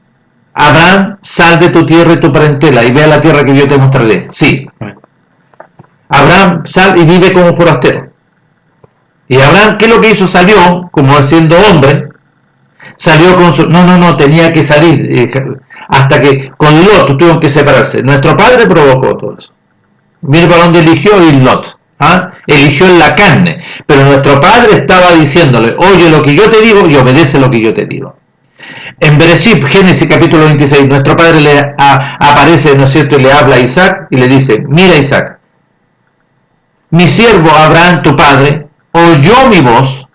Abraham, sal de tu tierra y tu parentela y ve a la tierra que yo te mostraré. Sí. Abraham, sal y vive como forastero. Y Abraham, ¿qué es lo que hizo? Salió, como siendo hombre, salió con su... No, tenía que salir. Hasta que con Lot tuvieron que separarse. Nuestro padre provocó todo eso. Mire para dónde eligió ir Lot. Eligió en la carne. Pero nuestro padre estaba diciéndole, oye lo que yo te digo y obedece lo que yo te digo. En Bereshit, Génesis capítulo 26, nuestro padre le aparece, ¿no es cierto?, y le habla a Isaac y le dice, mira Isaac, mi siervo Abraham, tu padre, oyó mi voz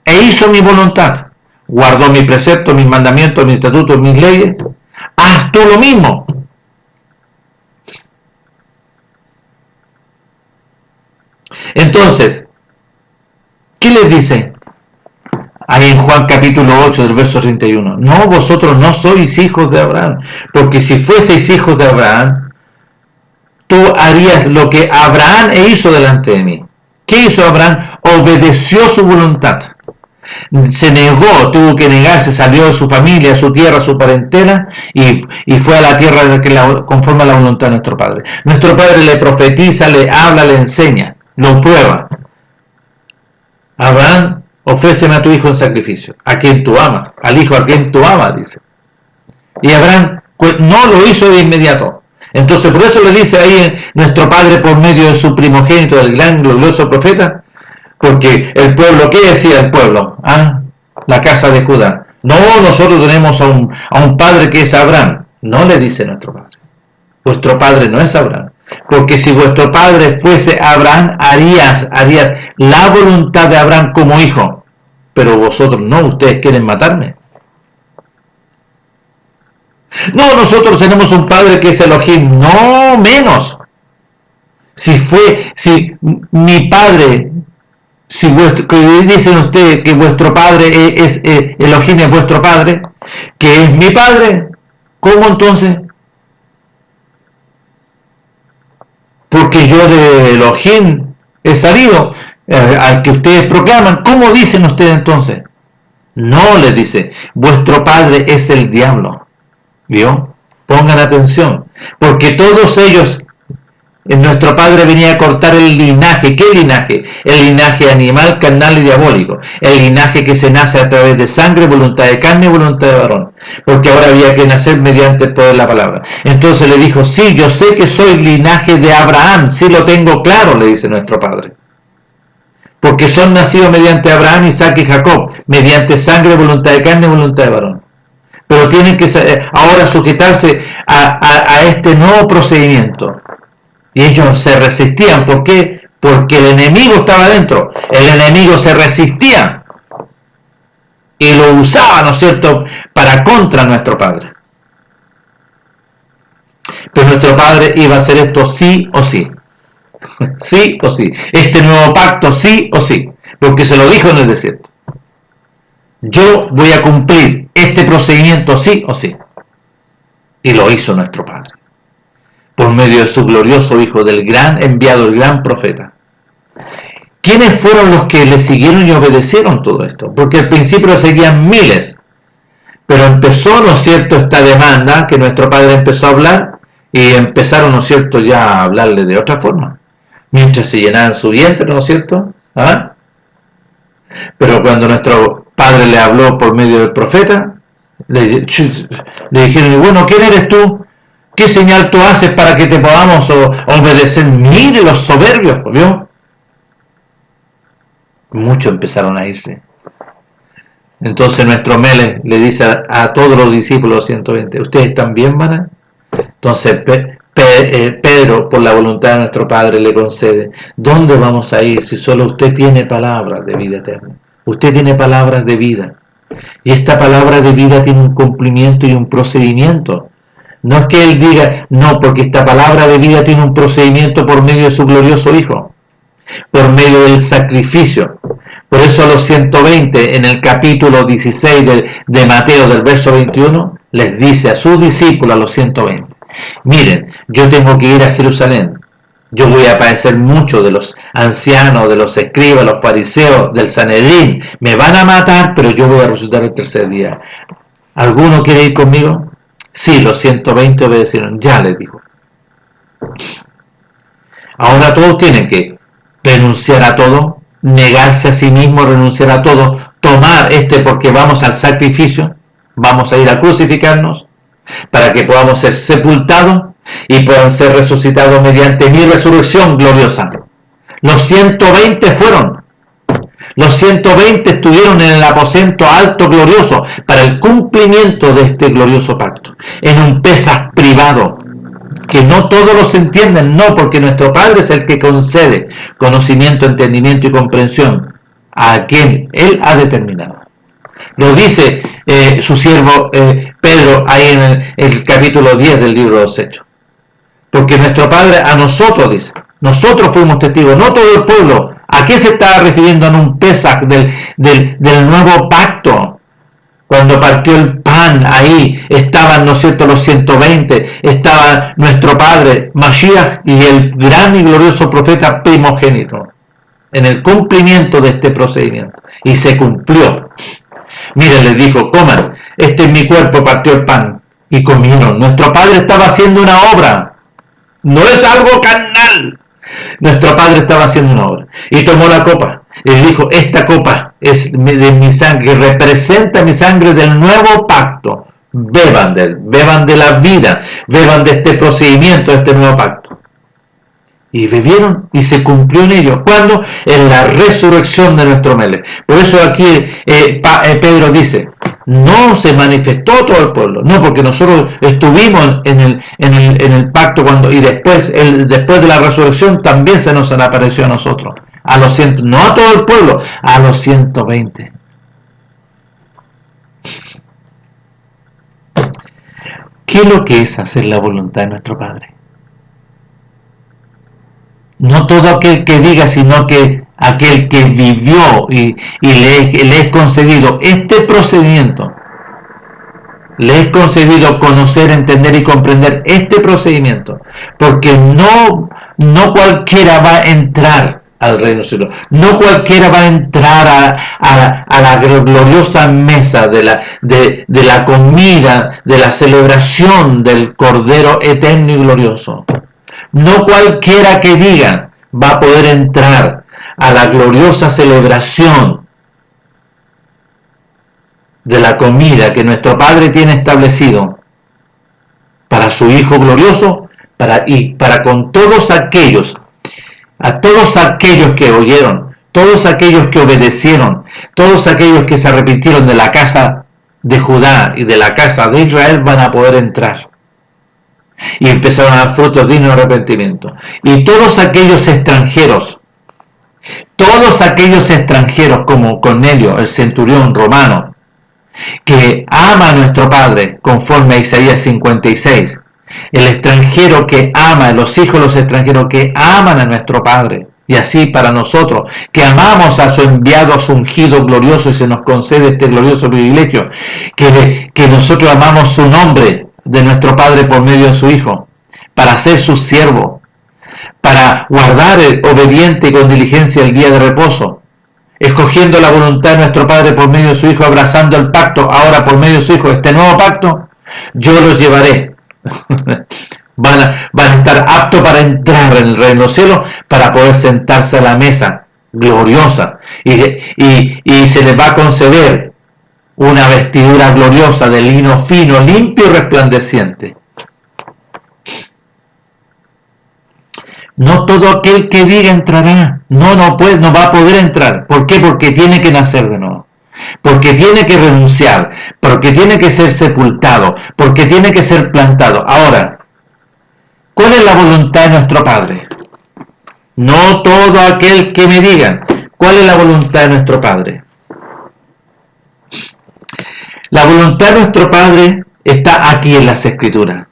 e hizo mi voluntad. Guardó mis preceptos, mis mandamientos, mis estatutos, mis leyes. Haz tú lo mismo. Entonces, ¿qué les dice? Ahí en Juan capítulo 8 del verso 31. No, vosotros no sois hijos de Abraham, porque si fueseis hijos de Abraham, tú harías lo que Abraham hizo delante de mí. ¿Qué hizo Abraham? Obedeció su voluntad. Se negó, tuvo que negarse, salió de su familia, su tierra, su parentela y fue a la tierra conforme a la voluntad de nuestro Padre. Nuestro Padre le profetiza, le habla, le enseña, lo prueba. Abraham, ofréceme a tu hijo en sacrificio, a quien tú amas, al hijo a quien tú amas, dice. Y Abraham no lo hizo de inmediato. Entonces por eso le dice ahí nuestro Padre por medio de su primogénito, del gran glorioso profeta, porque el pueblo, ¿qué decía el pueblo? La casa de Judá. No, nosotros tenemos a un padre que es Abraham. No le dice nuestro padre. Vuestro padre no es Abraham. Porque si vuestro padre fuese Abraham, harías la voluntad de Abraham como hijo. Pero vosotros no, ustedes quieren matarme. No, nosotros tenemos un padre que es Elohim. No, menos. Si mi padre... Si dicen ustedes que vuestro padre es Elohim, es vuestro padre, que es mi padre, ¿cómo entonces? Porque yo de Elohim he salido, al que ustedes proclaman. ¿Cómo dicen ustedes entonces? No, les dice, vuestro padre es el diablo. ¿Vio? Pongan atención, porque todos ellos... Nuestro padre venía a cortar el linaje. ¿Qué linaje? El linaje animal, carnal y diabólico. El linaje que se nace a través de sangre, voluntad de carne y voluntad de varón. Porque ahora había que nacer mediante el poder de la palabra. Entonces le dijo, sí, yo sé que soy linaje de Abraham. Sí lo tengo claro, le dice nuestro padre. Porque son nacidos mediante Abraham, Isaac y Jacob. Mediante sangre, voluntad de carne y voluntad de varón. Pero tienen que ahora sujetarse a este nuevo procedimiento. Y ellos se resistían. ¿Por qué? Porque el enemigo estaba dentro. El enemigo se resistía. Y lo usaba, ¿no es cierto?, para contra nuestro Padre. Pero nuestro Padre iba a hacer esto sí o sí. Sí o sí. Este nuevo pacto sí o sí. Porque se lo dijo en el desierto. Yo voy a cumplir este procedimiento sí o sí. Y lo hizo nuestro Padre. Por medio de su glorioso Hijo, del gran enviado, el gran profeta. ¿Quiénes fueron los que le siguieron y obedecieron todo esto? Porque al principio seguían miles, pero empezó, ¿no es cierto?, esta demanda que nuestro Padre empezó a hablar y empezaron, ¿no es cierto?, ya a hablarle de otra forma, mientras se llenaban su vientre, ¿no es cierto? Pero cuando nuestro Padre le habló por medio del profeta, le dijeron, y bueno, ¿quién eres tú? ¿Qué señal tú haces para que te podamos obedecer? Mire los soberbios, ¿vio? Muchos empezaron a irse. Entonces nuestro Mele le dice a todos los discípulos 120, ¿ustedes también van a? Entonces Pedro, por la voluntad de nuestro Padre, le concede, ¿dónde vamos a ir si solo usted tiene palabras de vida eterna? Usted tiene palabras de vida. Y esta palabra de vida tiene un cumplimiento y un procedimiento. No es que él diga, no, porque esta palabra de vida tiene un procedimiento por medio de su glorioso Hijo, por medio del sacrificio. Por eso a los 120, en el capítulo 16 de Mateo, del verso 21, les dice a sus discípulos, a los 120, miren, yo tengo que ir a Jerusalén, yo voy a padecer mucho de los ancianos, de los escribas, los fariseos, del Sanedrín, me van a matar, pero yo voy a resucitar el tercer día. ¿Alguno quiere ir conmigo? Sí, los 120 obedecieron. Ya les dijo. Ahora todos tienen que renunciar a todo, negarse a sí mismo, renunciar a todo, tomar porque vamos al sacrificio, vamos a ir a crucificarnos, para que podamos ser sepultados y puedan ser resucitados mediante mi resurrección gloriosa. Los 120 fueron. Los 120 estuvieron en el aposento alto glorioso para el cumplimiento de este glorioso pacto, en un Pesaj privado, que no todos los entienden, no, porque nuestro Padre es el que concede conocimiento, entendimiento y comprensión a quien Él ha determinado. Lo dice su siervo Pedro ahí en el capítulo 10 del libro de los Hechos. Porque nuestro Padre a nosotros dice, nosotros fuimos testigos, no todo el pueblo. ¿A qué se estaba refiriendo en un Pesaj del nuevo pacto? Cuando partió el pan, ahí estaban, ¿no es cierto?, los 120, estaba nuestro Padre, Mashiach, y el gran y glorioso profeta primogénito, en el cumplimiento de este procedimiento. Y se cumplió. Miren, les dijo, coman, este es mi cuerpo, partió el pan, y comieron. Nuestro Padre estaba haciendo una obra, no es algo carnal. Nuestro Padre estaba haciendo una obra, y tomó la copa, y dijo, esta copa es de mi sangre, representa mi sangre del nuevo pacto, beban de la vida, beban de este procedimiento, de este nuevo pacto. Y bebieron y se cumplió en ellos. ¿Cuándo? En la resurrección de nuestro Melech. Por eso aquí Pedro dice, no se manifestó todo el pueblo, no, porque nosotros estuvimos en el pacto y después de la resurrección también se nos apareció a nosotros, a los 100, no a todo el pueblo, a los 120. ¿Qué es lo que es hacer la voluntad de nuestro Padre? No todo aquel que diga, sino que aquel que vivió y le es concedido este procedimiento, le es concedido conocer, entender y comprender este procedimiento, porque no cualquiera va a entrar al reino del cielo, no cualquiera va a entrar a la gloriosa mesa de la comida, de la celebración del Cordero eterno y glorioso. No cualquiera que diga va a poder entrar a la gloriosa celebración de la comida que nuestro Padre tiene establecido para su Hijo glorioso, para con todos aquellos que oyeron, todos aquellos que obedecieron, todos aquellos que se arrepintieron de la casa de Judá y de la casa de Israel van a poder entrar. Y empezaron a dar frutos dignos de arrepentimiento. Y todos aquellos extranjeros como Cornelio, el centurión romano, que ama a nuestro Padre, conforme a Isaías 56, el extranjero que ama, los hijos de los extranjeros que aman a nuestro Padre, y así para nosotros, que amamos a su enviado, a su ungido glorioso, y se nos concede este glorioso privilegio, que nosotros amamos su nombre, de nuestro Padre por medio de su Hijo, para ser su siervo, para guardar obediente y con diligencia el día de reposo, escogiendo la voluntad de nuestro Padre por medio de su Hijo, abrazando el pacto, ahora por medio de su Hijo, este nuevo pacto, yo los llevaré. van a estar aptos para entrar en el reino de los cielos, para poder sentarse a la mesa gloriosa, y se les va a conceder una vestidura gloriosa de lino fino, limpio y resplandeciente. No todo aquel que diga entrará. No va a poder entrar. ¿Por qué? Porque tiene que nacer de nuevo. Porque tiene que renunciar. Porque tiene que ser sepultado. Porque tiene que ser plantado. Ahora, ¿cuál es la voluntad de nuestro Padre? No todo aquel que me diga. ¿Cuál es la voluntad de nuestro Padre? La voluntad de nuestro Padre está aquí en las Escrituras.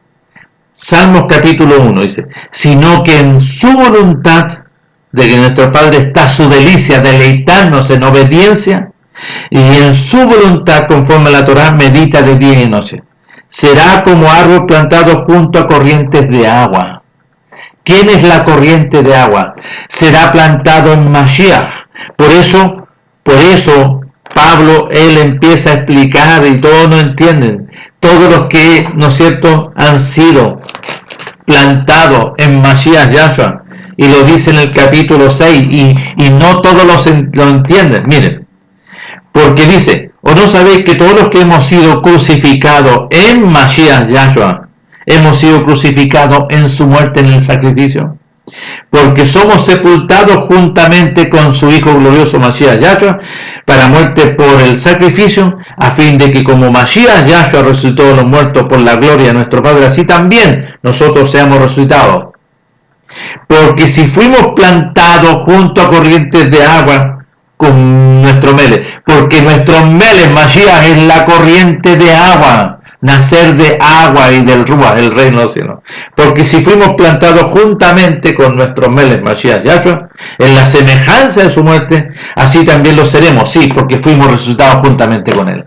Salmos capítulo 1 dice, sino que en su voluntad, de que nuestro Padre está su delicia, deleitarnos en obediencia, y en su voluntad, conforme a la Torá, medita de día y de noche. Será como árbol plantado junto a corrientes de agua. ¿Quién es la corriente de agua? Será plantado en Mashiach. Por eso Pablo, él empieza a explicar y todos no entienden. Todos los que, ¿no es cierto?, han sido plantados en Mashiach Yahshua, y lo dice en el capítulo 6, y no todos lo entienden. Miren, porque dice, ¿o no sabéis que todos los que hemos sido crucificados en Mashiach Yahshua, hemos sido crucificados en su muerte en el sacrificio? Porque somos sepultados juntamente con su Hijo glorioso Mashiach Yahshua para muerte por el sacrificio, a fin de que como Mashiach Yahshua resucitó de los muertos por la gloria de nuestro Padre, así también nosotros seamos resucitados. Porque si fuimos plantados junto a corrientes de agua con nuestro mele, porque nuestro mele Mashiach es la corriente de agua, nacer de agua y del Ruach, el reino de los cielos. Porque si fuimos plantados juntamente con nuestros meles Mashiach Yahshua, en la semejanza de su muerte, así también lo seremos, sí, porque fuimos resucitados juntamente con él.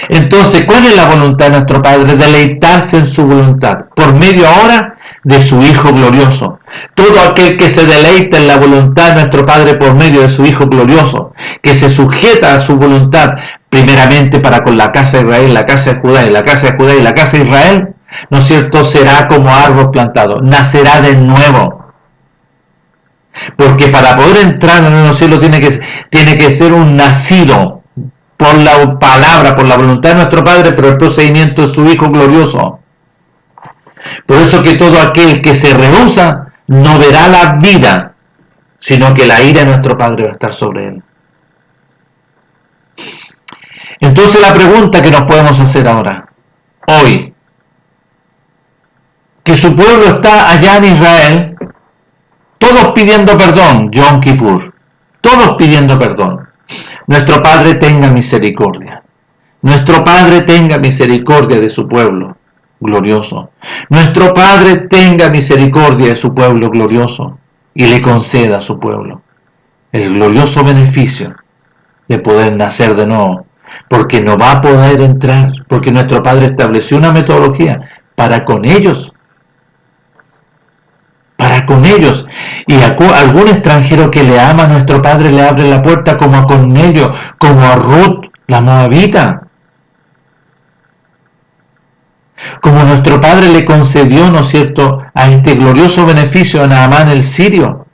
Entonces, ¿cuál es la voluntad de nuestro Padre? Deleitarse en su voluntad, por medio ahora de su Hijo glorioso. Todo aquel que se deleita en la voluntad de nuestro Padre por medio de su Hijo glorioso, que se sujeta a su voluntad, primeramente para con la casa de Israel, la casa de Judá y la casa de Judá y la casa de Israel, ¿no es cierto?, será como árbol plantado, nacerá de nuevo. Porque para poder entrar en el cielo tiene que ser un nacido por la palabra, por la voluntad de nuestro Padre, pero el procedimiento de su Hijo glorioso. Por eso que todo aquel que se rehúsa no verá la vida, sino que la ira de nuestro Padre va a estar sobre él. Entonces la pregunta que nos podemos hacer ahora, hoy, que su pueblo está allá en Israel, todos pidiendo perdón, Yom Kippur, todos pidiendo perdón. Nuestro Padre tenga misericordia. Nuestro Padre tenga misericordia de su pueblo glorioso. Nuestro Padre tenga misericordia de su pueblo glorioso y le conceda a su pueblo el glorioso beneficio de poder nacer de nuevo, porque no va a poder entrar, porque nuestro Padre estableció una metodología para con ellos, y a algún extranjero que le ama a nuestro Padre le abre la puerta, como a Cornelio, como a Ruth la moabita, como nuestro Padre le concedió, ¿no es cierto?, a este glorioso beneficio a Naamán el sirio,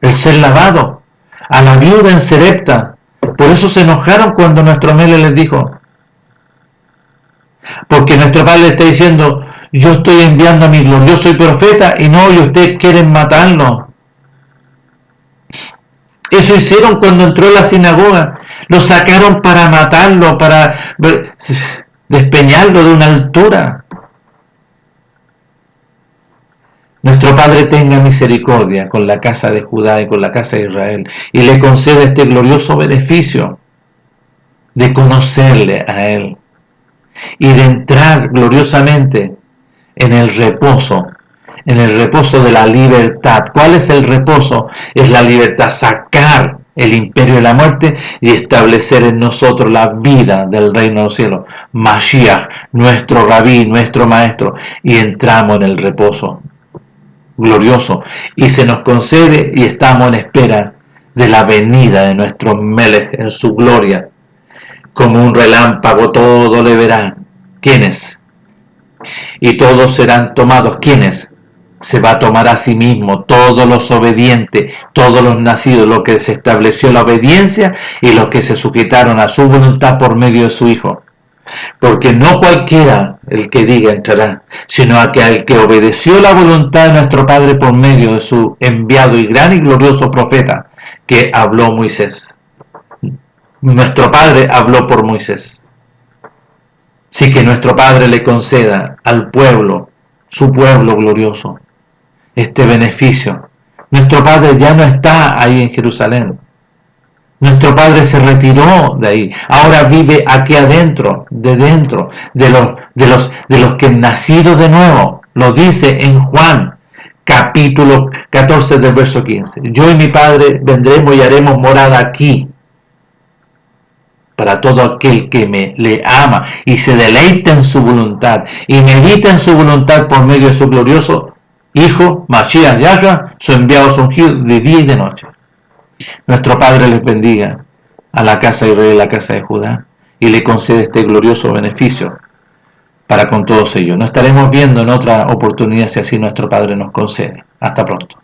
el ser lavado, a la viuda en Serepta. Por eso se enojaron cuando nuestro Mele les dijo, porque nuestro Padre le está diciendo, yo estoy enviando a mi glorioso y profeta, y no, y ustedes quieren matarlo. Eso hicieron cuando entró a la sinagoga, lo sacaron para matarlo, para despeñarlo de una altura. Nuestro Padre tenga misericordia con la casa de Judá y con la casa de Israel, y le conceda este glorioso beneficio de conocerle a Él y de entrar gloriosamente en el reposo de la libertad. ¿Cuál es el reposo? Es la libertad, sacar el imperio de la muerte y establecer en nosotros la vida del reino de los cielos. Mashiach, nuestro rabí, nuestro maestro, y entramos en el reposo glorioso, y se nos concede, y estamos en espera de la venida de nuestro Melech en su gloria. Como un relámpago todo le verán. ¿Quiénes? Y todos serán tomados. ¿Quiénes? Se va a tomar a sí mismo todos los obedientes, todos los nacidos, los que se estableció la obediencia y los que se sujetaron a su voluntad por medio de su Hijo. Porque no cualquiera el que diga entrará, sino aquel que obedeció la voluntad de nuestro Padre por medio de su enviado y gran y glorioso profeta, que habló Moisés. Nuestro Padre habló por Moisés. Así que nuestro Padre le conceda al pueblo, su pueblo glorioso, este beneficio. Nuestro Padre ya no está ahí en Jerusalén. Nuestro Padre se retiró de ahí. Ahora vive aquí adentro, de los que han nacido de nuevo. Lo dice en Juan, capítulo 14 del verso 15. Yo y mi Padre vendremos y haremos morada aquí para todo aquel que le ama y se deleita en su voluntad y medita en su voluntad por medio de su glorioso Hijo, Mashiach Yahshua, su enviado ungido de día y de noche. Nuestro Padre les bendiga a la casa de Israel y la casa de Judá y le concede este glorioso beneficio para con todos ellos. Nos estaremos viendo en otra oportunidad si así nuestro Padre nos concede. Hasta pronto.